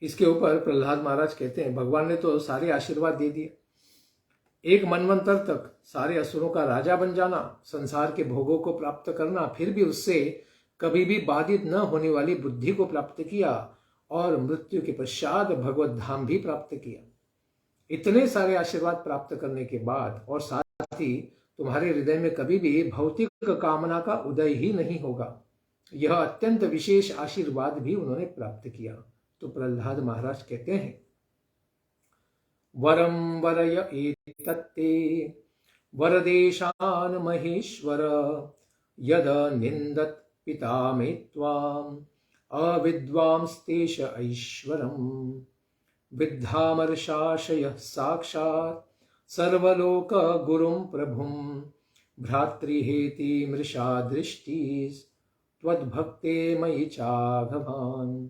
इसके ऊपर प्रहलाद महाराज कहते हैं, भगवान ने तो सारे आशीर्वाद दे दिए, एक मनवंतर तक सारे असुरों का राजा बन जाना, संसार के भोगों को प्राप्त करना, फिर भी उससे कभी भी बाधित न होने वाली बुद्धि को प्राप्त किया और मृत्यु के पश्चात भगवत धाम भी प्राप्त किया। इतने सारे आशीर्वाद प्राप्त करने के बाद और साथ ही तुम्हारे हृदय में कभी भी भौतिक कामना का उदय ही नहीं होगा, यह अत्यंत विशेष आशीर्वाद भी उन्होंने प्राप्त किया। तो प्रहलाद महाराज कहते हैं, वरम वरय एतत्ते वरदेशान महेश्वर यद निंदत पिता मे त्वाम अविद्वांस्तेष ऐश्वरम विद्धामर्षाशय साक्षात् सर्वलोक गुरुं प्रभुं भ्रातृहेति मृषा दृष्टिस् त्वद्भक्ते मयि चाघवान्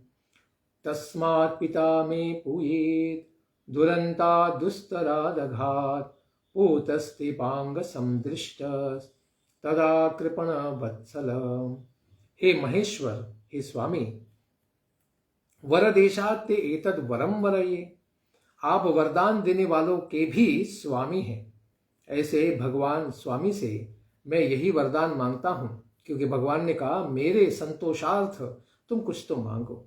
तस्मात् पिता मे पूयेत् दुरन्ता दुस्तरादघात् पूतस्ते संदृष्ट तदा कृपण वत्सल। हे महेश्वर, हे स्वामी, वरदेशात् ते एतद् वरम वरये, आप वरदान देने वालों के भी स्वामी हैं। ऐसे भगवान स्वामी से मैं यही वरदान मांगता हूं, क्योंकि भगवान ने कहा मेरे संतोषार्थ तुम कुछ तो मांगो।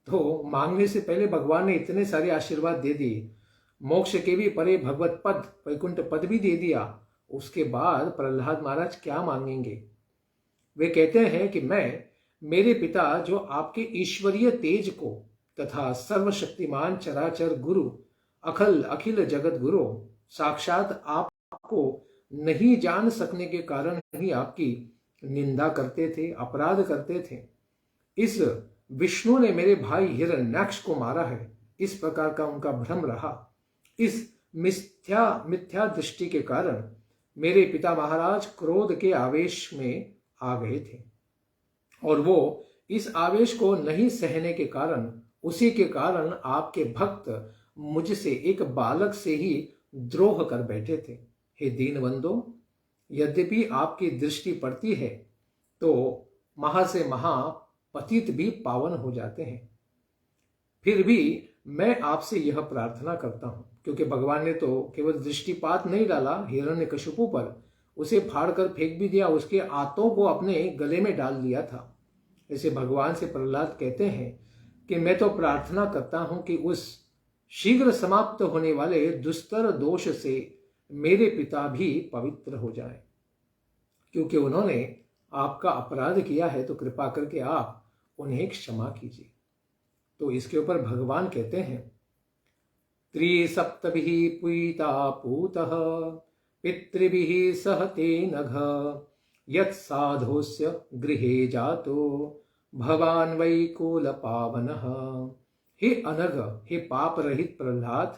तो मांगने से पहले भगवान ने इतने सारे आशीर्वाद दे दिए, मोक्ष के भी परे भगवत पद वैकुंठ पद भी दे दिया, उसके बाद प्रहलाद महाराज क्या मांगेंगे? वे कहते हैं कि मैं, मेरे पिता जो आपके ईश्वरीय तेज को तथा सर्वशक्तिमान चराचर गुरु अखिल अखिल जगत गुरु साक्षात आपको नहीं जान सकने के कारण ही आपकी निंदा करते थे, अपराध करते थे। इस विष्णु ने मेरे भाई हिरण्याक्ष को मारा है, इस प्रकार का उनका भ्रम रहा। इस मिथ्या दृष्टि के कारण मेरे पिता महाराज क्रोध के आवेश में आ गए थे और वो इस आवेश को नहीं सहने के कारण, उसी के कारण आपके भक्त मुझसे एक बालक से ही द्रोह कर बैठे थे। हे दीनबंधो, यद्यपि आपकी दृष्टि पड़ती है तो महा से महा पतित भी पावन हो जाते हैं। फिर भी मैं आपसे यह प्रार्थना करता हूं, क्योंकि भगवान ने तो केवल दृष्टिपात नहीं डाला हिरण्यकशिपु पर, उसे फाड़कर फेंक भी दिया, उसके आंतों को अपने गले में डाल दिया था। ऐसे भगवान से प्रहलाद कहते हैं कि मैं तो प्रार्थना करता हूं कि उस शीघ्र समाप्त होने वाले दुस्तर दोष से मेरे पिता भी पवित्र हो जाएं, क्योंकि उन्होंने आपका अपराध किया है, तो कृपा करके आप उन्हें क्षमा कीजिए। तो इसके ऊपर भगवान कहते हैं, त्रिसप्तभिः पूयिता पूतः पितृभिः सह ते नघ यत्साधोस्य गृहे जातो भवान वै कुल पावनः। हे अनघ, हे पाप रहित प्रहलाद,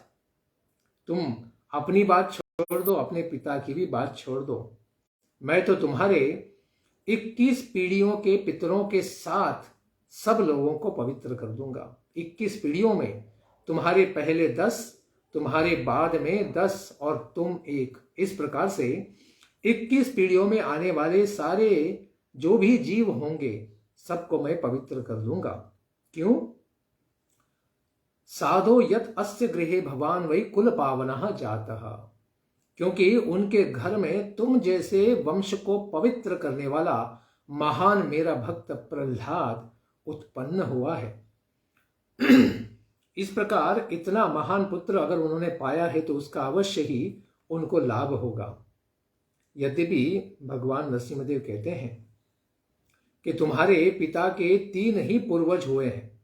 तुम अपनी बात छोड़ दो, अपने पिता की भी बात छोड़ दो। मैं तो तुम्हारे 21 पीढ़ियों के पितरों के साथ सब लोगों को पवित्र कर दूंगा। 21 पीढ़ियों में तुम्हारे पहले 10, तुम्हारे बाद में 10 और तुम 1, इस प्रकार से 21 पीढ़ियों में आने वाले सारे जो भी जीव होंगे सबको मैं पवित्र कर दूंगा। क्यों? साधो यत अस्य गृहे भवान वै कुल पावनः जातः, क्योंकि उनके घर में तुम जैसे वंश को पवित्र करने वाला महान मेरा भक्त प्रहलाद उत्पन्न हुआ है। इस प्रकार इतना महान पुत्र अगर उन्होंने पाया है तो उसका अवश्य ही उनको लाभ होगा। यद्यपि भगवान नरसिंहदेव कहते हैं कि तुम्हारे पिता के 3 ही पूर्वज हुए हैं,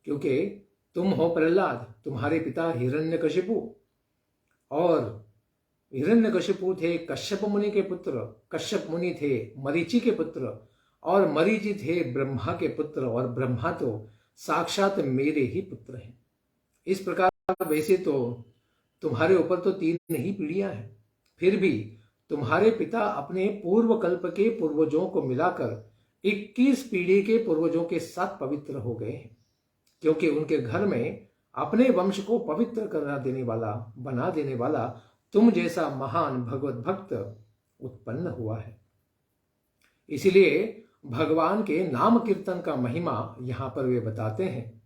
क्योंकि तुम हो प्रहलाद, तुम्हारे पिता हिरण्यकशिपु, और हिरण्यकशिपु थे कश्यप मुनि के पुत्र, कश्यप मुनि थे मरीचि के पुत्र, और मरीचि थे ब्रह्मा के पुत्र, और ब्रह्मा तो साक्षात मेरे ही पुत्र हैं। इस प्रकार वैसे तो तुम्हारे ऊपर तो 3 ही पीढ़ियां हैं, फिर भी तुम्हारे पिता अपने पूर्व कल्प के पूर्वजों को मिलाकर 21 पीढ़ी के पूर्वजों के साथ पवित्र हो गए हैं, क्योंकि उनके घर में अपने वंश को पवित्र बना देने वाला तुम जैसा महान भगवत भक्त उत्पन्न हुआ है। इसलिए भगवान के नाम कीर्तन का महिमा यहां पर वे बताते हैं।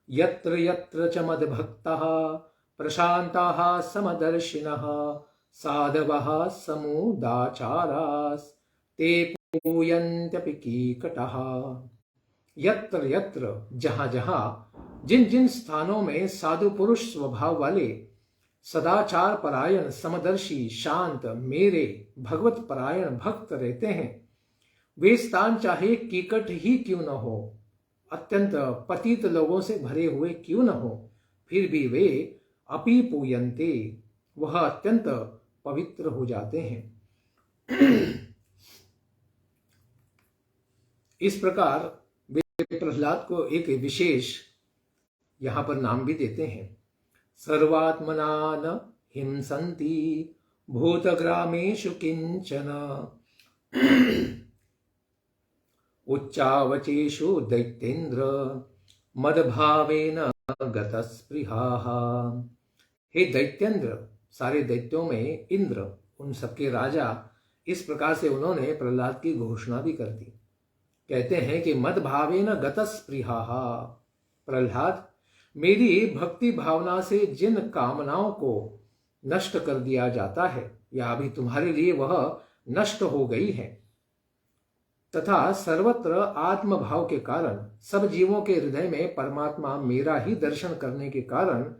यत्र यत्र च मद्भक्ताः प्रशान्ताः समदर्शिनः साधवः समुदाचारास् ते पूयन्त्यपि कीकटः। यत्र यत्र, जहां जहां, जिन जिन स्थानों में साधु पुरुष स्वभाव वाले, सदाचार परायण, समदर्शी, शांत, मेरे भगवत परायण भक्त रहते हैं, वे स्थान चाहे कीकट ही क्यों न हो, अत्यंत पतित लोगों से भरे हुए क्यों न हो, फिर भी वे अपि पूयन्ते, वह अत्यंत पवित्र हो जाते हैं। इस प्रकार वे प्रहलाद को एक विशेष यहां पर नाम भी देते हैं। सर्वात्मना न हिंसन्ति भूतग्रामेषु किंचन उच्चावचेषु दैत्येन्द्र मदभावेन गतस्पृहाः। हे दैत्येन्द्र, सारे दैत्यों में इंद्र, उन सबके राजा, इस प्रकार से उन्होंने प्रहलाद की घोषणा भी कर दी। कहते हैं कि मदभावेन गतस्पृहाः, प्रहलाद, मेरी भक्ति भावना से जिन कामनाओं को नष्ट कर दिया जाता है, या अभी तुम्हारे लिए वह नष्ट हो गई है, तथा सर्वत्र आत्मभाव के कारण सब जीवों के हृदय में परमात्मा मेरा ही दर्शन करने के कारण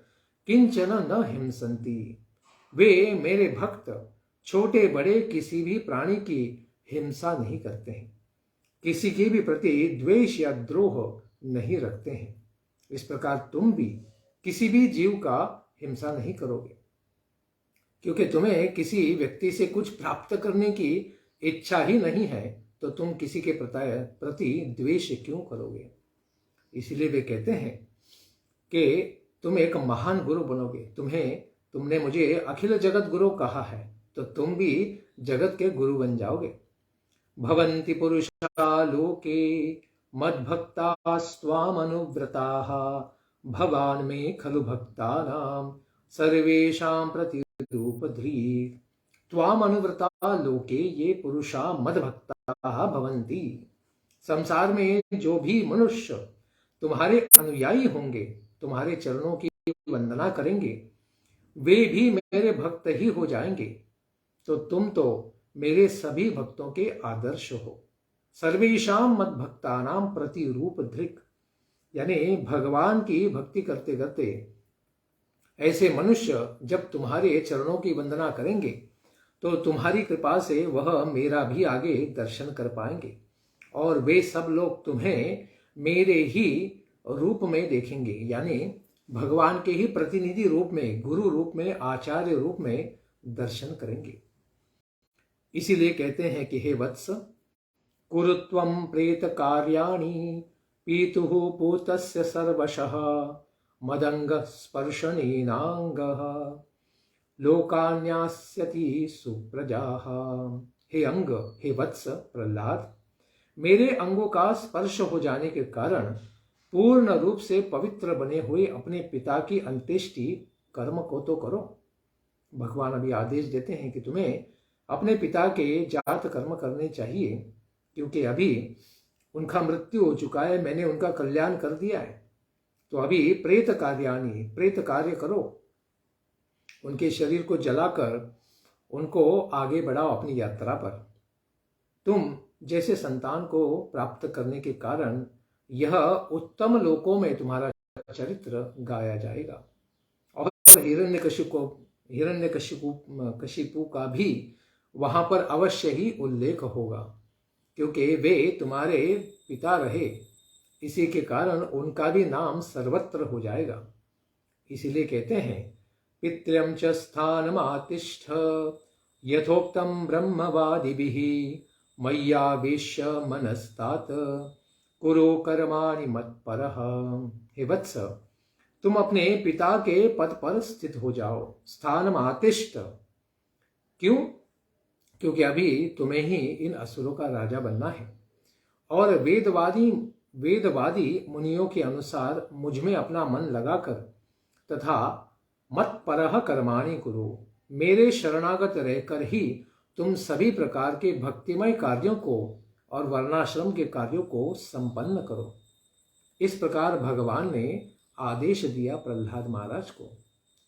किंचन न हिंसन्ति, वे मेरे भक्त छोटे बड़े किसी भी प्राणी की हिंसा नहीं करते हैं, किसी के भी प्रति द्वेष या द्रोह नहीं रखते हैं। इस प्रकार तुम भी किसी भी जीव का हिंसा नहीं करोगे, क्योंकि तुम्हें किसी व्यक्ति से कुछ प्राप्त करने की इच्छा ही नहीं है, तो तुम किसी के प्रति द्वेष क्यों करोगे। इसलिए वे कहते हैं कि तुम एक महान गुरु बनोगे, तुमने मुझे अखिल जगत गुरु कहा है, तो तुम भी जगत के गुरु बन जाओगे। भवन्ति पुरुषा लोके मद्भक्तास्त्वामनुव्रताः भवान् मे खलु भक्तानां सर्वेषां प्रतिरूपधृक्। त्वामनुव्रता लोके ये पुरुषा मद्भक्ताः भवन्ति। संसार में जो भी मनुष्य तुम्हारे अनुयायी होंगे, तुम्हारे चरणों की वंदना करेंगे, वे भी मेरे भक्त ही हो जाएंगे। तो तुम तो मेरे सभी भक्तों के आदर्श हो। सर्वेषां मद्भक्तानां प्रतिरूप धृक्, यानी भगवान की भक्ति करते करते ऐसे मनुष्य जब तुम्हारे चरणों की वंदना करेंगे, तो तुम्हारी कृपा से वह मेरा भी आगे दर्शन कर पाएंगे, और वे सब लोग तुम्हें मेरे ही रूप में देखेंगे, यानी भगवान के ही प्रतिनिधि रूप में, गुरु रूप में, आचार्य रूप में दर्शन करेंगे। इसीलिए कहते हैं कि हे वत्स, कुरुत्वं प्रेत कार्याणि पीतुः पूतस्य सर्वशः मदंग स्पर्शनेनांगः लोकान्यास्यति सुप्रजाः। हे अंग, हे वत्स प्रहलाद, मेरे अंगों का स्पर्श हो जाने के कारण पूर्ण रूप से पवित्र बने हुए अपने पिता की अंत्येष्टि कर्म को तो करो। भगवान अभी आदेश देते हैं कि तुम्हें अपने पिता के जात कर्म करने चाहिए, क्योंकि अभी उनका मृत्यु हो चुका है, मैंने उनका कल्याण कर दिया है। तो अभी प्रेत कार्याणि, प्रेत कार्य करो, उनके शरीर को जलाकर उनको आगे बढ़ाओ अपनी यात्रा पर। तुम जैसे संतान को प्राप्त करने के कारण यह उत्तम लोकों में तुम्हारा चरित्र गाया जाएगा, और हिरण्यकशिपु का भी वहां पर अवश्य ही उल्लेख होगा, क्योंकि वे तुम्हारे पिता रहे, इसी के कारण उनका भी नाम सर्वत्र हो जाएगा। इसीलिए कहते हैं पितृं च स्थानमातिष्ठ यथोक्तं ब्रह्मवादिभिः मय्यावेश्य मनस्तात कुरु कर्माणि मत्परः। हे वत्स, तुम अपने पिता के पद पर स्थित हो जाओ। स्थानमातिष्ठ, क्यों? क्योंकि अभी तुम्हें ही इन असुरों का राजा बनना है, और वेदवादी मुनियों के अनुसार मुझ में अपना मन लगाकर तथा मत्परः कर्माणि कुरु, मेरे शरणागत रहकर ही तुम सभी प्रकार के भक्तिमय कार्यों को और वर्णाश्रम के कार्यों को संपन्न करो। इस प्रकार भगवान ने आदेश दिया प्रहलाद महाराज को।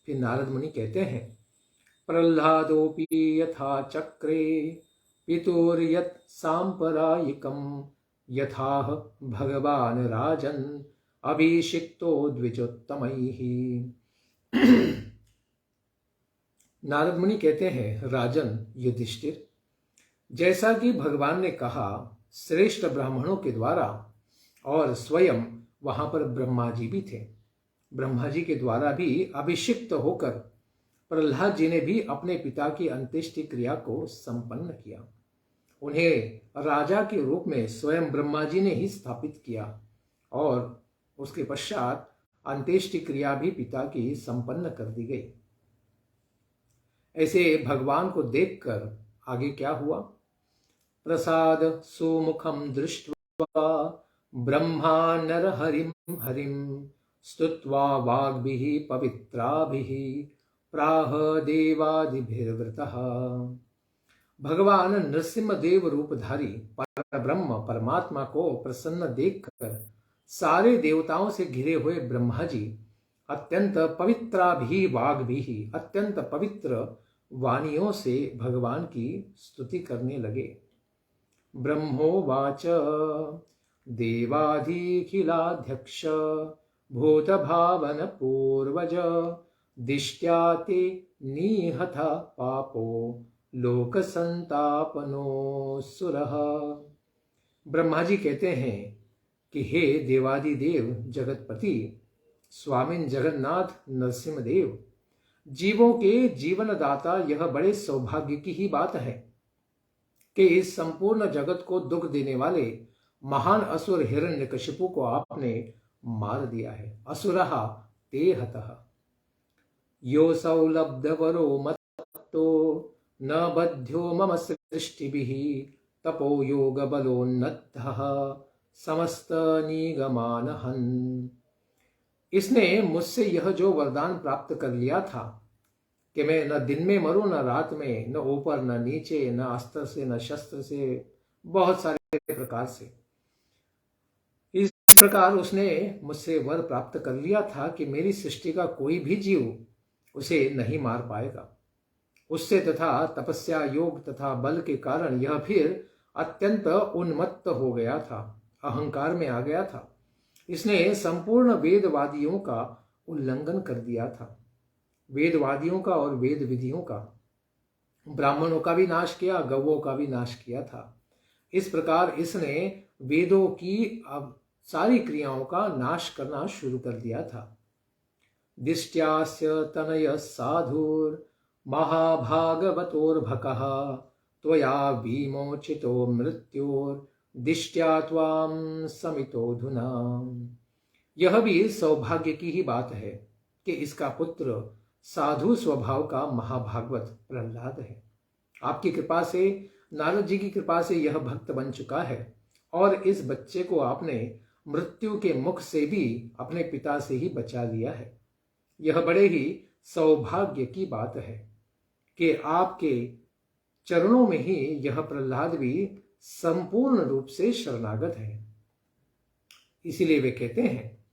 फिर नारद मुनि कहते हैं प्रहलादोपि यथा चक्रे पितुर्यत् सांपरायिकं यथाह भगवान राजन अभिषिक्तो द्विजोत्तमैः। नारद मुनि कहते हैं राजन युधिष्ठिर, जैसा कि भगवान ने कहा श्रेष्ठ ब्राह्मणों के द्वारा, और स्वयं वहां पर ब्रह्मा जी भी थे, ब्रह्मा जी के द्वारा भी अभिषिक्त होकर प्रहलाद जी ने भी अपने पिता की अंत्येष्टि क्रिया को संपन्न किया। उन्हें राजा के रूप में स्वयं ब्रह्मा जी ने ही स्थापित किया, और उसके पश्चात अंत्येष्टि क्रिया भी पिता की संपन्न कर दी गई। ऐसे भगवान को देखकर आगे क्या हुआ? प्रसाद सुमुखम दृष्ट्वा ब्रह्मा नरहरिं हरिं स्तुत्वा वाग्भिः पवित्राभिः प्राह देवादिभिर्वृतः। भगवान नरसिंह देव रूपधारी परब्रह्म परमात्मा को प्रसन्न देखकर सारे देवताओं से घिरे हुए ब्रह्मा जी अत्यंत पवित्राभिः वाग्भिः, अत्यंत पवित्र वाणियों से भगवान की स्तुति करने लगे। ब्रह्मोवाच देवाधिखिलाध्यक्ष भूतभावन पूर्वज दिष्ट्या ते निहत पापो लोक संतापनोऽसुरः। ब्रह्मा जी कहते हैं कि हे देवादिदेव जगतपति स्वामिन जगन्नाथ नरसिंहदेव, जीवों के जीवनदाता, यह बड़े सौभाग्य की ही बात है कि इस संपूर्ण जगत को दुख देने वाले महान असुर हिरण्यकशिपु को आपने मार दिया है। असुरः ते हतः योऽसौ लब्धवरो मत्तो न बध्यो मम सृष्टिभिः तपो योग बलोन्नतः समस्त निगमान हन्। इसने मुझसे यह जो वरदान प्राप्त कर लिया था कि मैं न दिन में मरूं न रात में, न ऊपर न नीचे, न अस्त्र से न शस्त्र से, बहुत सारे प्रकार से, इस प्रकार उसने मुझसे वर प्राप्त कर लिया था कि मेरी सृष्टि का कोई भी जीव उसे नहीं मार पाएगा। उससे तथा तपस्या योग तथा बल के कारण यह फिर अत्यंत उन्मत्त हो गया था, अहंकार में आ गया था। इसने संपूर्ण वेदवादियों का उल्लंघन कर दिया था, वेदवादियों का और वेद विधियों का, ब्राह्मणों का भी नाश किया, गौओं का भी नाश किया था। इस प्रकार इसने वेदों की सारी क्रियाओं का नाश करना शुरू कर दिया था। दिष्ट्यास्य तनय साधुर महाभागवतोर्भकः त्वया विमोचितो मृत्योर दिष्ट्या त्वां समितोऽधुना। यह भी सौभाग्य की ही बात है कि इसका पुत्र साधु स्वभाव का महाभागवत प्रहलाद है। आपकी कृपा से, नारद जी की कृपा से यह भक्त बन चुका है और इस बच्चे को आपने मृत्यु के मुख से भी अपने पिता से ही बचा लिया है। यह बड़े ही सौभाग्य की बात है कि आपके चरणों में ही यह प्रहलाद भी संपूर्ण रूप से शरणागत है। इसीलिए वे कहते हैं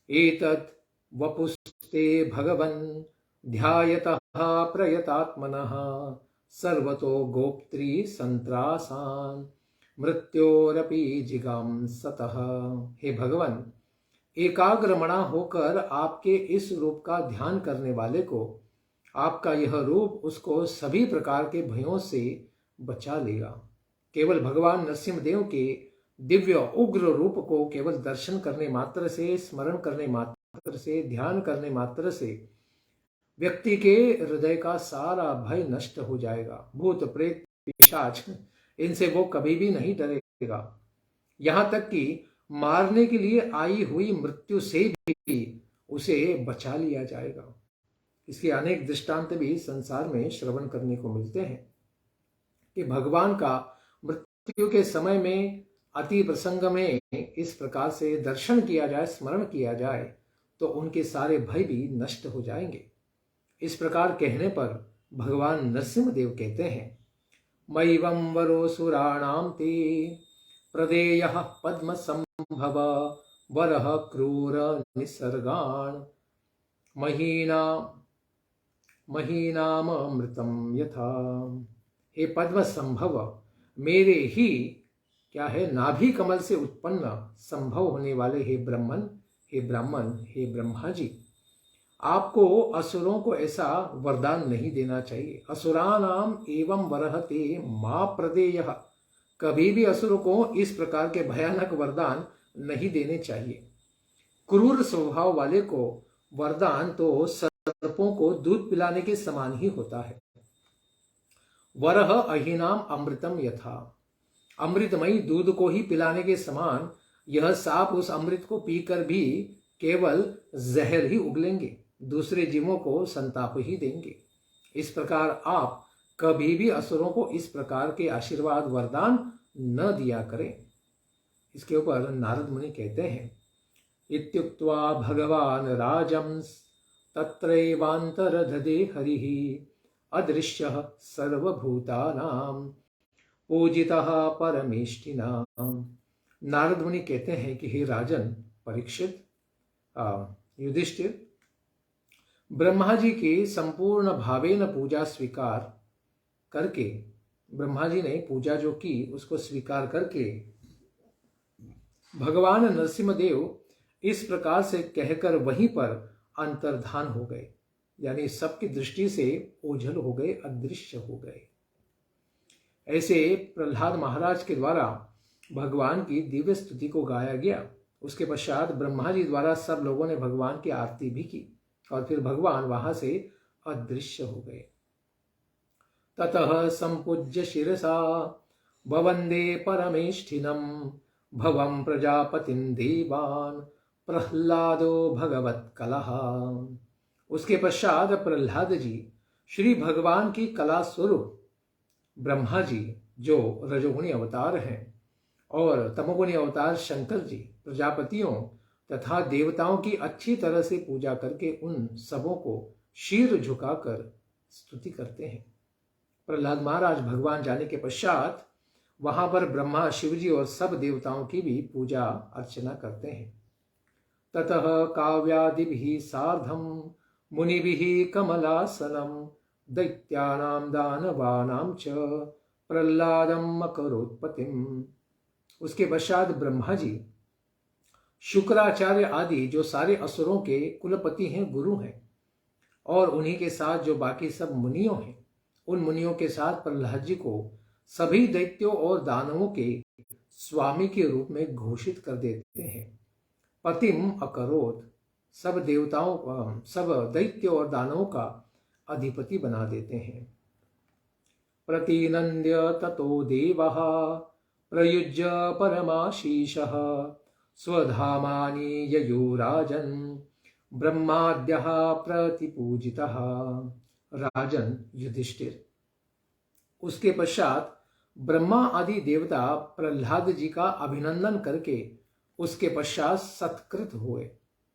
एतत् वपुस्ते भगवन् ध्यायतः प्रयतात्मनः सर्वतो गोप्त्री संत्रासान् मृत्योरपि जिगांसतः। हे भगवान, एकाग्रमणा होकर आपके इस रूप का ध्यान करने वाले को आपका यह रूप उसको सभी प्रकार के भयों से बचा लेगा। केवल भगवान नरसिंहदेव के दिव्य उग्र रूप को केवल दर्शन करने मात्र से, स्मरण करने मात्र से, ध्यान करने मात्र से व्यक्ति के हृदय का सारा भय नष्ट हो जाएगा। भूत प्रेत पिशाच इनसे वो कभी भी नहीं डरेगा। यहां तक कि मारने के लिए आई हुई मृत्यु से भी उसे बचा लिया जाएगा। इसके अनेक दृष्टांत भी संसार में श्रवण करने को मिलते हैं कि भगवान का मृत्यु के समय में अति प्रसंग में इस प्रकार से दर्शन किया जाए, स्मरण किया जाए तो उनके सारे भय भी नष्ट हो जाएंगे। इस प्रकार कहने पर भगवान नरसिंहदेव कहते हैं मयिवं वरो सुराणां ते प्रदेयः पद्म संभव वरः क्रूर निसर्गान् महीनामृतम यथा। हे पद्म संभव, मेरे ही क्या है नाभि कमल से उत्पन्न संभव होने वाले हे ब्राह्मण, हे ब्रह्मा जी, आपको असुरों को ऐसा वरदान नहीं देना चाहिए। असुरानाम एवं वरहते मां प्रदेयः, कभी भी असुरों को इस प्रकार के भयानक वरदान नहीं देने चाहिए। क्रूर स्वभाव वाले को वरदान तो सर्पों को दूध पिलाने के समान ही होता है। वरह अहीनाम अमृतम यथा, अमृतमयी दूध को ही पिलाने के समान यह सांप उस अमृत को पीकर भी केवल जहर ही उगलेंगे, दूसरे जीवों को संताप ही देंगे। इस प्रकार आप कभी भी असुरों को इस प्रकार के आशीर्वाद वरदान न दिया करें। इसके ऊपर नारद मुनि कहते हैं इत्युक्त्वा भगवान राजंस तत्रैवान्तरदधे हरिः अदृश्यः सर्वभूतानां पूजितः परमेष्ठिना। नारद मुनि कहते हैं कि हे राजन परीक्षित, युधिष्ठिर, ब्रह्मा जी की संपूर्ण भावेन पूजा स्वीकार करके ब्रह्मा जी ने पूजा जो की उसको स्वीकार करके भगवान नरसिंहदेव इस प्रकार से कहकर वहीं पर अंतर्धान हो गए, यानी सबकी दृष्टि से ओझल हो गए, अदृश्य हो गए। ऐसे प्रहलाद महाराज के द्वारा भगवान की दिव्य स्तुति को गाया गया। उसके पश्चात ब्रह्मा जी द्वारा सब लोगों ने भगवान की आरती भी की और फिर भगवान वहां से अदृश्य हो गए। ततः संपूज्य शिरसा ववंदे परमेष्ठिनम भवं प्रजापतिं देवान् प्रह्लादो भगवत कलह। उसके पश्चात प्रहलाद जी श्री भगवान की कला स्वरूप ब्रह्मा जी जो रजोगुणी अवतार हैं और तमोगुणी अवतार शंकर जी प्रजापतियों तथा देवताओं की अच्छी तरह से पूजा करके उन सबों को शीर झुकाकर स्तुति करते हैं। प्रहलाद महाराज भगवान जाने के पश्चात वहां पर ब्रह्मा शिव जी और सब देवताओं की भी पूजा अर्चना करते हैं। ततः काव्यादिभिः सार्धं मुनिभिः कमलासनं दैत्यानां दानवानां च प्रह्लादम् अकरोत्पत्तिम्। उसके पश्चात ब्रह्मा जी शुक्राचार्य आदि जो सारे असुरों के कुलपति हैं, गुरु हैं, और उन्हीं के साथ जो बाकी सब मुनियों हैं, उन मुनियों के साथ प्रहलाद जी को सभी दैत्यों और दानवों के स्वामी के रूप में घोषित कर देते हैं। पतिम अकरोत, सब देवताओं, सब दैत्यों और दानवों का अधिपति बना देते हैं। प्रतिनंद्य ततो देवः प्रयुज्य परमाशीषः स्वधामानि ययुराजन् ब्रह्माद्यः प्रतिपूजितः। राजन युधिष्ठिर। उसके पश्चात ब्रह्मा आदि देवता प्रहलाद जी का अभिनंदन करके उसके पश्चात सत्कृत हुए।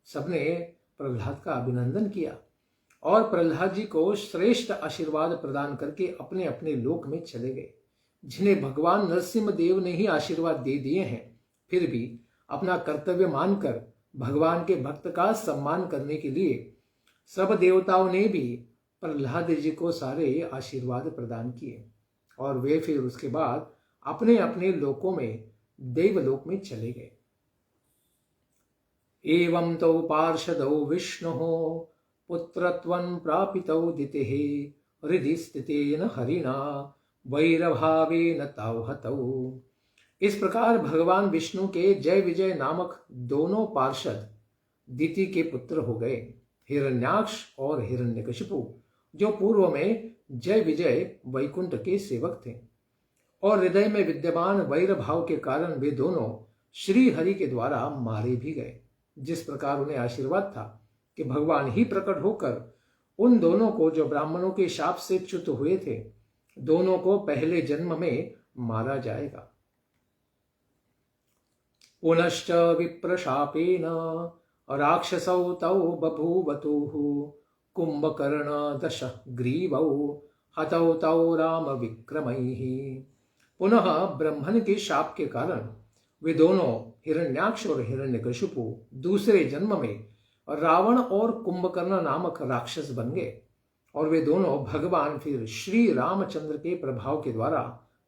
सबने प्रहलाद का अभिनंदन किया और प्रहलाद जी को श्रेष्ठ आशीर्वाद प्रदान करके अपने अपने लोक में चले गए। जिन्हें भगवान नरसिंह देव ने ही आशीर्वाद दे दिए हैं, फिर भी अपना कर्तव्य मानकर भगवान के भक्त का सम्मान करने के लिए सब देवताओं ने भी प्रहलाद जी को सारे आशीर्वाद प्रदान किए और वे फिर उसके बाद अपने अपने लोकों में देवलोक में चले गए। एवं तौ पार्षदौ विष्णुः पुत्रत्वं प्रापितौ दितिः हृदि स्थितेन हरिणा वैरभावेन तौ हतौ। इस प्रकार भगवान विष्णु के जय विजय नामक दोनों पार्षद दिति के पुत्र हो गए, हिरण्याक्ष और हिरण्यकशिपु, जो पूर्व में जय विजय वैकुंठ के सेवक थे और हृदय में विद्यमान वैर भाव के कारण वे दोनों श्री हरि के द्वारा मारे भी गए। जिस प्रकार उन्हें आशीर्वाद था कि भगवान ही प्रकट होकर उन दोनों को, जो ब्राह्मणों के शाप से च्युत हुए थे, दोनों को पहले जन्म में मारा जाएगा। पुनश्च विप्रशापेन राक्षसौ तौ बभूवतुः कुंभकर्ण दश ग्रीवौ हतौ तौ राम विक्रमैः। पुनः ब्रह्मन के शाप के कारण वे दोनों हिरण्याक्ष और हिरण्यकशिपु दूसरे जन्म में रावण और कुंभकर्ण नामक राक्षस बन गए और वे दोनों भगवान फिर श्री रामचंद्र के प्रभाव के द्वारा,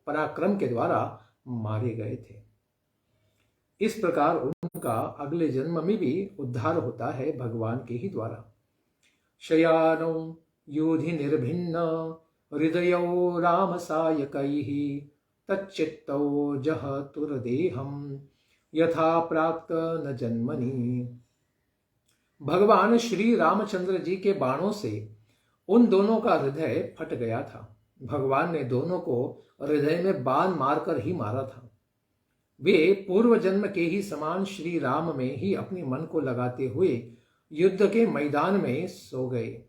पराक्रम के द्वारा मारे गए थे। इस प्रकार उनका अगले जन्म में भी उद्धार होता है भगवान के ही द्वारा। शयानो योधि निर्भिन्न हृदयो राम सायकैः तच्चित्तौ जहतुर्देहम् यथा प्राक्त न जन्मनि। भगवान श्री रामचंद्र जी के बाणों से उन दोनों का हृदय फट गया था। भगवान ने दोनों को हृदय में बाण मारकर ही मारा था। वे पूर्व जन्म के ही समान श्री राम में ही अपने मन को लगाते हुए युद्ध के मैदान में सो गए।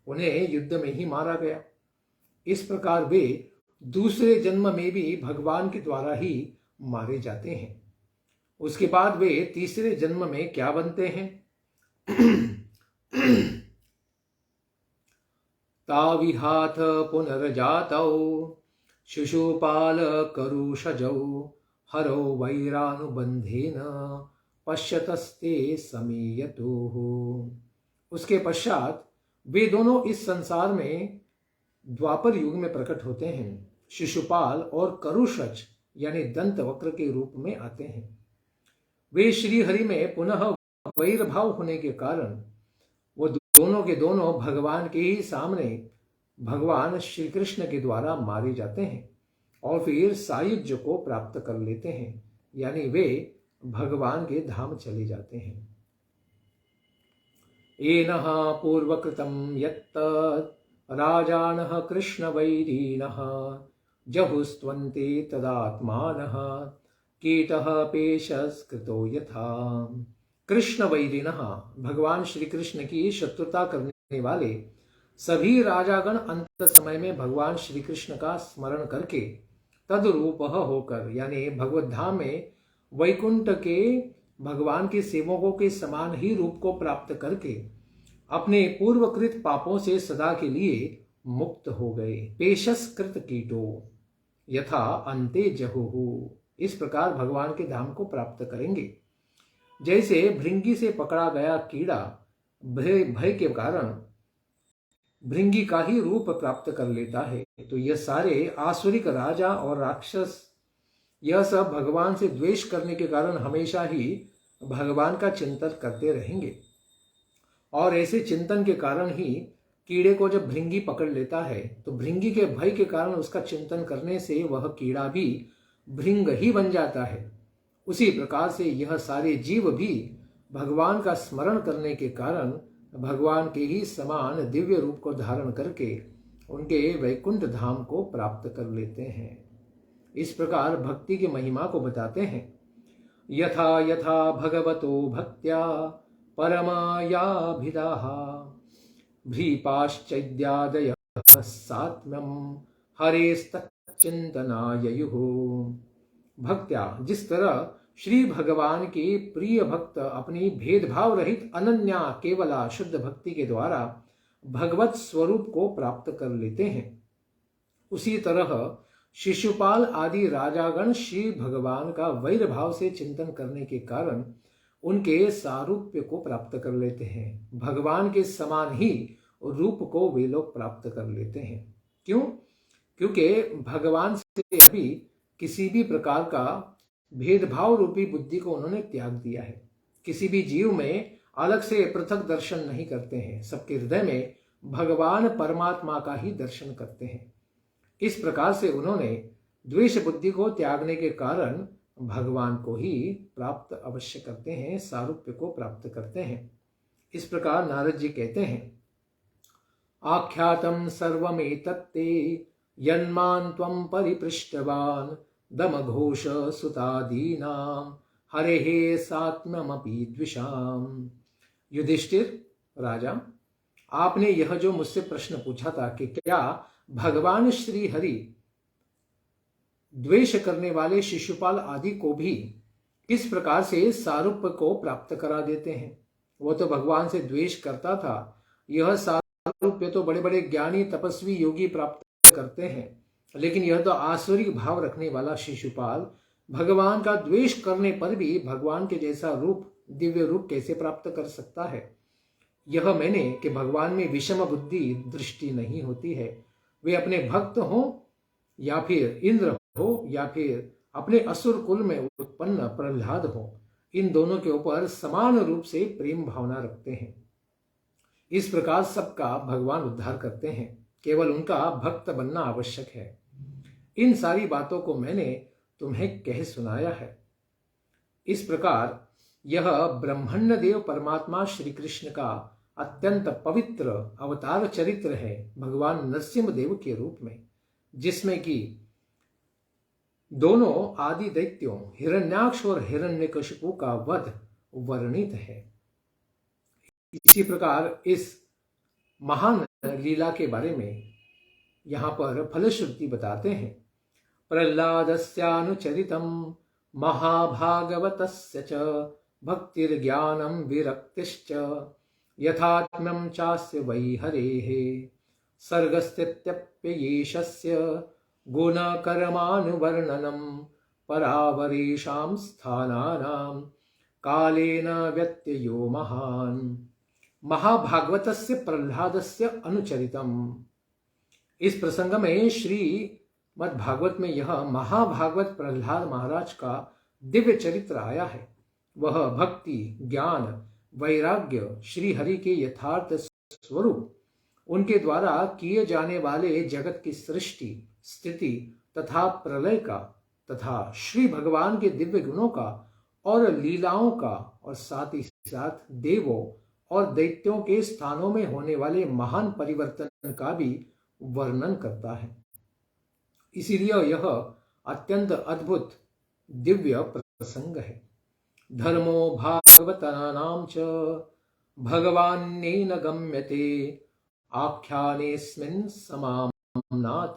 उन्हें युद्ध में ही मारा गया। इस प्रकार वे दूसरे जन्म में भी भगवान के द्वारा ही मारे जाते हैं। उसके बाद वे तीसरे जन्म में क्या बनते हैं? ताविहाथ पुनर्जातौ शिशुपाल करुषजौ हरो वैरानुबंधेन पश्यतस्ते समीयतुः। उसके पश्चात वे दोनों इस संसार में द्वापर युग में प्रकट होते हैं। शिशुपाल और करुषच यानी दंत वक्र के रूप में आते हैं। वे श्री हरि में पुनः वैर भाव होने के कारण वो दोनों के दोनों भगवान के ही सामने भगवान श्री कृष्ण के द्वारा मारे जाते हैं और फिर सायुज्य को प्राप्त कर लेते हैं, यानी वे भगवान के धाम चले जाते हैं। एनः पूर्वकृतं यत्त राजानः कृष्णवैरिणः जहुस्त्वन्ते तदात्मानः कीटः पेशस्कृतो यथा। कृष्ण वैरिणः भगवान श्री कृष्ण की शत्रुता करने वाले सभी राजागण अंत समय में भगवान श्री कृष्ण का स्मरण करके तदरूप होकर यानी भगवत धाम में वैकुंठ के भगवान के सेवकों के समान ही रूप को प्राप्त करके अपने पूर्वकृत पापों से सदा के लिए मुक्त हो गए। पेशस्कृत कीटो यथा अंते जहुहु, इस प्रकार भगवान के धाम को प्राप्त करेंगे। जैसे भृंगी से पकड़ा गया कीड़ा भय के कारण भृंगी का ही रूप प्राप्त कर लेता है, तो यह सारे आसुरिक राजा और राक्षस यह सब भगवान से द्वेष करने के कारण हमेशा ही भगवान का चिंतन करते रहेंगे। और ऐसे चिंतन के कारण ही कीड़े को जब भृंगी पकड़ लेता है तो भृंगी के भय के कारण उसका चिंतन करने से वह कीड़ा भी भृंग ही बन जाता है। उसी प्रकार से यह सारे जीव भी भगवान का स्मरण करने के कारण भगवान के ही समान दिव्य रूप को धारण करके उनके वैकुंठ धाम को प्राप्त कर लेते हैं। इस प्रकार भक्ति की महिमा को बताते हैं। यथा यथा भगवतो भक्त्या परमायाभिदाः भ्रीपाश्चैद्यादयः सात्म्यं हरेस्तच्चिन्तनाययुः। भक्त्या, जिस तरह श्री भगवान के प्रिय भक्त अपनी भेदभाव रहित अनन्या केवला शुद्ध भक्ति के द्वारा भगवत स्वरूप को प्राप्त कर लेते हैं, उसी तरह शिशुपाल आदि राजागण श्री भगवान का वैर भाव से चिंतन करने के कारण उनके सारूप्य को प्राप्त कर लेते हैं। भगवान के समान ही रूप को वे लोग प्राप्त कर लेते हैं। क्यों? क्योंकि भगवान से अभी किसी भी प्रकार का भेदभाव रूपी बुद्धि को उन्होंने त्याग दिया है। किसी भी जीव में अलग से पृथक दर्शन नहीं करते हैं, सबके हृदय में भगवान परमात्मा का ही दर्शन करते हैं। इस प्रकार से उन्होंने द्वेष बुद्धि को त्यागने के कारण भगवान को ही प्राप्त अवश्य करते हैं, सारूप्य को प्राप्त करते हैं। इस प्रकार नारद जी कहते हैं, आख्यातम सर्वमेतत्ते यन्मान त्वं परिपृष्टवान् दमघोष सुतादीनां हरेः सात्म्यमपि द्विषाम्। युधिष्ठिर राजा, आपने यह जो मुझसे प्रश्न पूछा था कि क्या भगवान श्री हरि द्वेष करने वाले शिशुपाल आदि को भी किस प्रकार से सारूप्य को प्राप्त करा देते हैं। वो तो भगवान से द्वेष करता था, यह सारूप्य तो बड़े बड़े ज्ञानी तपस्वी योगी प्राप्त करते हैं, लेकिन यह तो आसुरिक भाव रखने वाला शिशुपाल भगवान का द्वेष करने पर भी भगवान के जैसा रूप, दिव्य रूप कैसे प्राप्त कर सकता है। यह मैंने कि भगवान में विषम बुद्धि दृष्टि नहीं होती है। वे अपने भक्त हो या फिर इंद्र हो या फिर अपने असुर कुल में उत्पन्न प्रहलाद हो, इन दोनों के ऊपर समान रूप से प्रेम भावना रखते हैं। इस प्रकार सबका भगवान उद्धार करते हैं, केवल उनका भक्त बनना आवश्यक है। इन सारी बातों को मैंने तुम्हें कह सुनाया है। इस प्रकार यह ब्रह्मण्य देव परमात्मा श्री कृष्ण का अत्यंत पवित्र अवतार चरित्र है भगवान नरसिंह देव के रूप में, जिसमें कि दोनों आदि दैत्यों हिरण्याक्ष और हिरण्यकशिपु का वध वर्णित है। इसी प्रकार इस महान लीला के बारे में यहाँ पर फलश्रुति बताते हैं। प्रह्लादस्यानुचरितं महाभागवतस्य च भक्तिर्ज्ञानं विरक्तिश्च यथात्म्यं चास्य वै हरेः सर्गस्थित्यप्ययेशस्य गुणकर्मानुवर्णनं परावरेषां स्थानानां कालेन व्यत्ययो महान्। महाभागवतस्य प्रह्लादस्य अनुचरितम्। इस प्रसंग में श्री मद् भागवत में यह महाभागवत प्रहलाद महाराज का दिव्य चरित्र आया है। वह भक्ति, ज्ञान, वैराग्य, श्री हरि के यथार्थ स्वरूप, उनके द्वारा किए जाने वाले जगत की सृष्टि, स्थिति तथा प्रलय का, तथा श्री भगवान के दिव्य गुणों का और लीलाओं का, और साथ ही साथ देवों और दैत्यों के स्थानों में होने वाले महान परिवर्तन का भी वर्णन करता है। इसीलिए यह अत्यंत अद्भुत दिव्य प्रसंग है। धर्मो भागवतानां च भगवान्येन गम्यते आख्यानेस्मिन् समाम्नात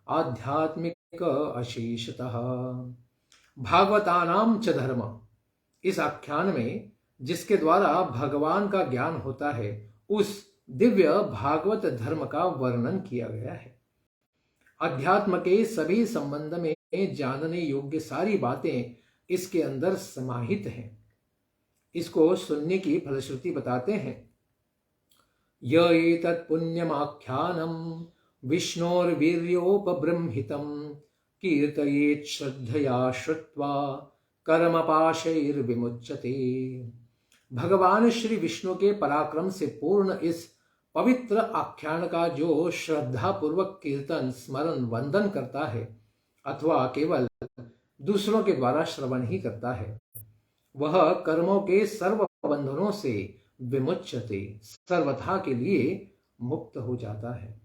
आध्यात्मिक अशेषतः। भागवतानां च धर्म, इस आख्यान में जिसके द्वारा भगवान का ज्ञान होता है, उस दिव्य भागवत धर्म का वर्णन किया गया है। अध्यात्म के सभी संबंध में जानने योग्य सारी बातें इसके अंदर समाहित हैं। इसको सुनने की फलश्रुति बताते हैं। य एतत् पुण्यमाख्यानं विष्णोर्वीर्योपबृंहितं कीर्तयेत् श्रद्धया श्रुत्वा कर्मपाशैर्विमुच्यते। भगवान श्री विष्णु के पराक्रम से पूर्ण इस पवित्र आख्यान का जो श्रद्धा पूर्वक कीर्तन, स्मरण, वंदन करता है अथवा केवल दूसरों के द्वारा श्रवण ही करता है, वह कर्मों के सर्व बंधनों से विमुच्यते, सर्वथा के लिए मुक्त हो जाता है।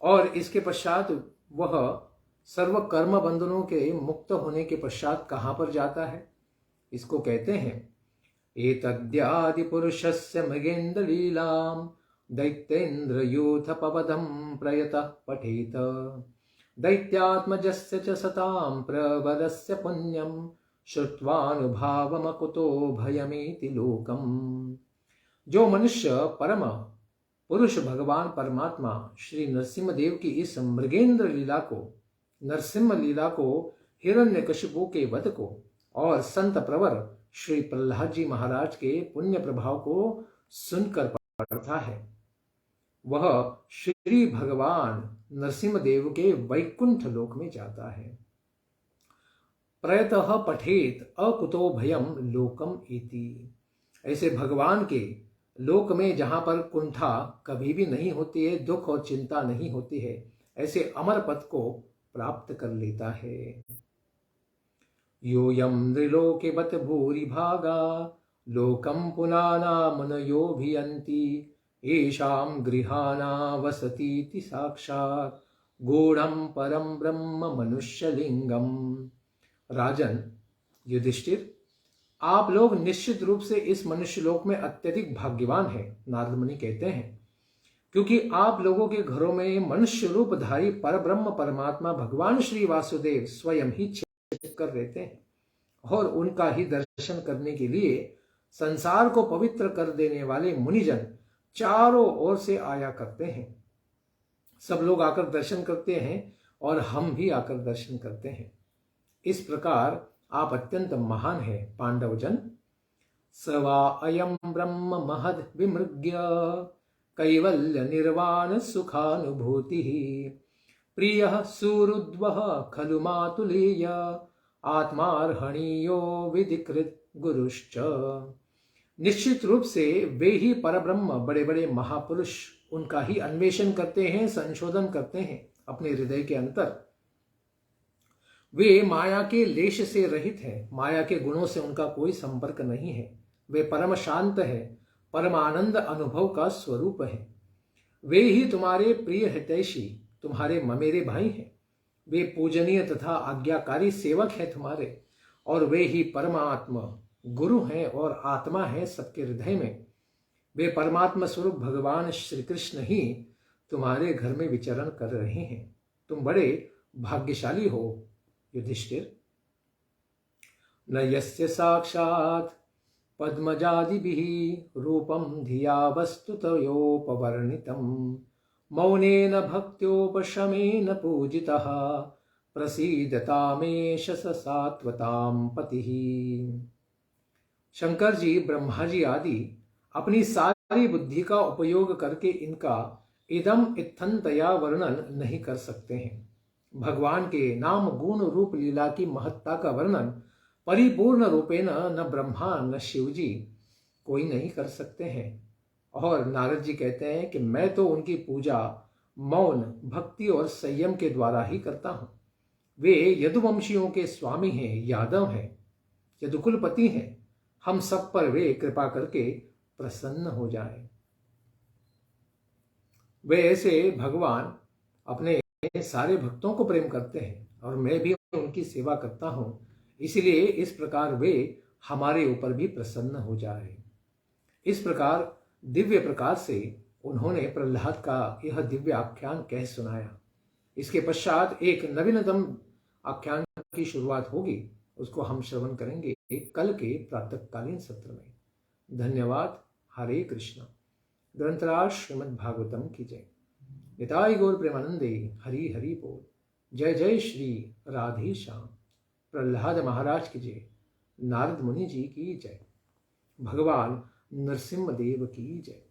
और इसके पश्चात वह सर्व कर्म बंधनों के मुक्त होने के पश्चात कहां पर जाता है? इसको कहते हैं एतद्यादि पुरुषस्य मृगेन्द्र लीलाम दैत्येन्द्र यूथपवधं प्रयतः पठेत दैत्यात्मजस्य च सतां प्रवरस्य पुण्यं श्रुत्वानुभावमकुतो भयमेति लोकम्। जो मनुष्य परम पुरुष भगवान परमात्मा श्री नरसिंहदेव की इस मृगेन्द्र लीला को, नरसिंह लीला को, हिरण्यकशिपु के वध को और संत प्रवर श्री प्रहलाद जी महाराज के पुण्य प्रभाव को सुनकर पढ़ता है, वह श्री भगवान नरसिंहदेव के वैकुंठ लोक में जाता है। प्रयतः पठेत अकुतो भयम लोकम इति। ऐसे भगवान के लोक में जहां पर कुंठा कभी भी नहीं होती है, दुख और चिंता नहीं होती है, ऐसे अमर पद को प्राप्त कर लेता है। योऽयं नृलोके बत भूरि भागा लोकं पुनाना मुनयोऽभियन्ति येषां गृहाणा वसतीति साक्षात् गूढ़ं परम ब्रह्म मनुष्यलिंगम। राजन युधिष्ठिर, आप लोग निश्चित रूप से इस मनुष्य लोक में अत्यधिक भाग्यवान हैं, नारद मुनि कहते हैं, क्योंकि आप लोगों के घरों में मनुष्य रूपधारी परब्रह्म परमात्मा भगवान श्री वासुदेव स्वयं ही छिप कर रहते हैं और उनका ही दर्शन करने के लिए संसार को पवित्र कर देने वाले मुनिजन चारों ओर से आया करते हैं। सब लोग आकर दर्शन करते हैं और हम भी आकर दर्शन करते हैं। इस प्रकार आप अत्यंत महान हैं पांडवजन। सवा अयम ब्रह्म महद विमृग्य कैवल्य निर्वाण सुखानुभूति प्रियः सुहृद्वः खलु मातुलेय आत्मार्हणीयो विधिकृत गुरुश्च। निश्चित रूप से वे ही परब्रह्म बड़े बड़े महापुरुष उनका ही अन्वेषण करते हैं, संशोधन करते हैं अपने हृदय के अंतर। वे माया के लेश से रहित हैं, माया के गुणों से उनका कोई संपर्क नहीं है। वे परम शांत है, परमानंद अनुभव का स्वरूप है। वे ही तुम्हारे प्रिय हितैषी, तुम्हारे ममेरे भाई हैं। वे पूजनीय तथा आज्ञाकारी सेवक हैं तुम्हारे, और वे ही परमात्मा गुरु हैं और आत्मा है सबके हृदय में। वे परमात्मा स्वरूप भगवान श्री कृष्ण ही तुम्हारे घर में विचरण कर रहे हैं। तुम बड़े भाग्यशाली हो युधिष्ठिर। न यस्य साक्षात् पद्मजादिभिः रूपं धिया वस्तुतयोपवर्णितं मौनेन भक्त्योपशमेन पूजितः प्रसीदतामेष स सात्वतां पतिः। शंकर जी, ब्रह्मा जी आदि अपनी सारी हमारी बुद्धि का उपयोग करके इनका इदम इत्थंतया वर्णन नहीं कर सकते हैं। भगवान के नाम गुण रूप लीला की महत्ता का वर्णन परिपूर्ण रूपेण न ब्रह्मा न शिवजी कोई नहीं कर सकते हैं। और नारद जी कहते हैं कि मैं तो उनकी पूजा मौन, भक्ति और संयम के द्वारा ही करता हूं। वे यदुवंशियों के स्वामी हैं, यादव हैं, यदुकुलपति हैं। हम सब पर वे कृपा करके प्रसन्न हो जाएं। वे ऐसे भगवान अपने सारे भक्तों को प्रेम करते हैं और मैं भी उनकी सेवा करता हूं, इसलिए इस प्रकार वे हमारे ऊपर भी प्रसन्न हो जाए। इस प्रकार दिव्य प्रकार से उन्होंने प्रहलाद का यह दिव्य आख्यान कह सुनाया। इसके पश्चात एक नवीनतम आख्यान की शुरुआत होगी, उसको हम श्रवण करेंगे कल के प्रातःकालीन सत्र में। धन्यवाद। हरे कृष्णा। ग्रंथराज श्रीमद् भागवतम की जय। निताई गौर प्रेमानंदे। हरि हरि बोल। जय जय श्री राधे श्याम। प्रहलाद महाराज की जय। नारद मुनि जी की जय। भगवान नरसिम्ह देव की जय।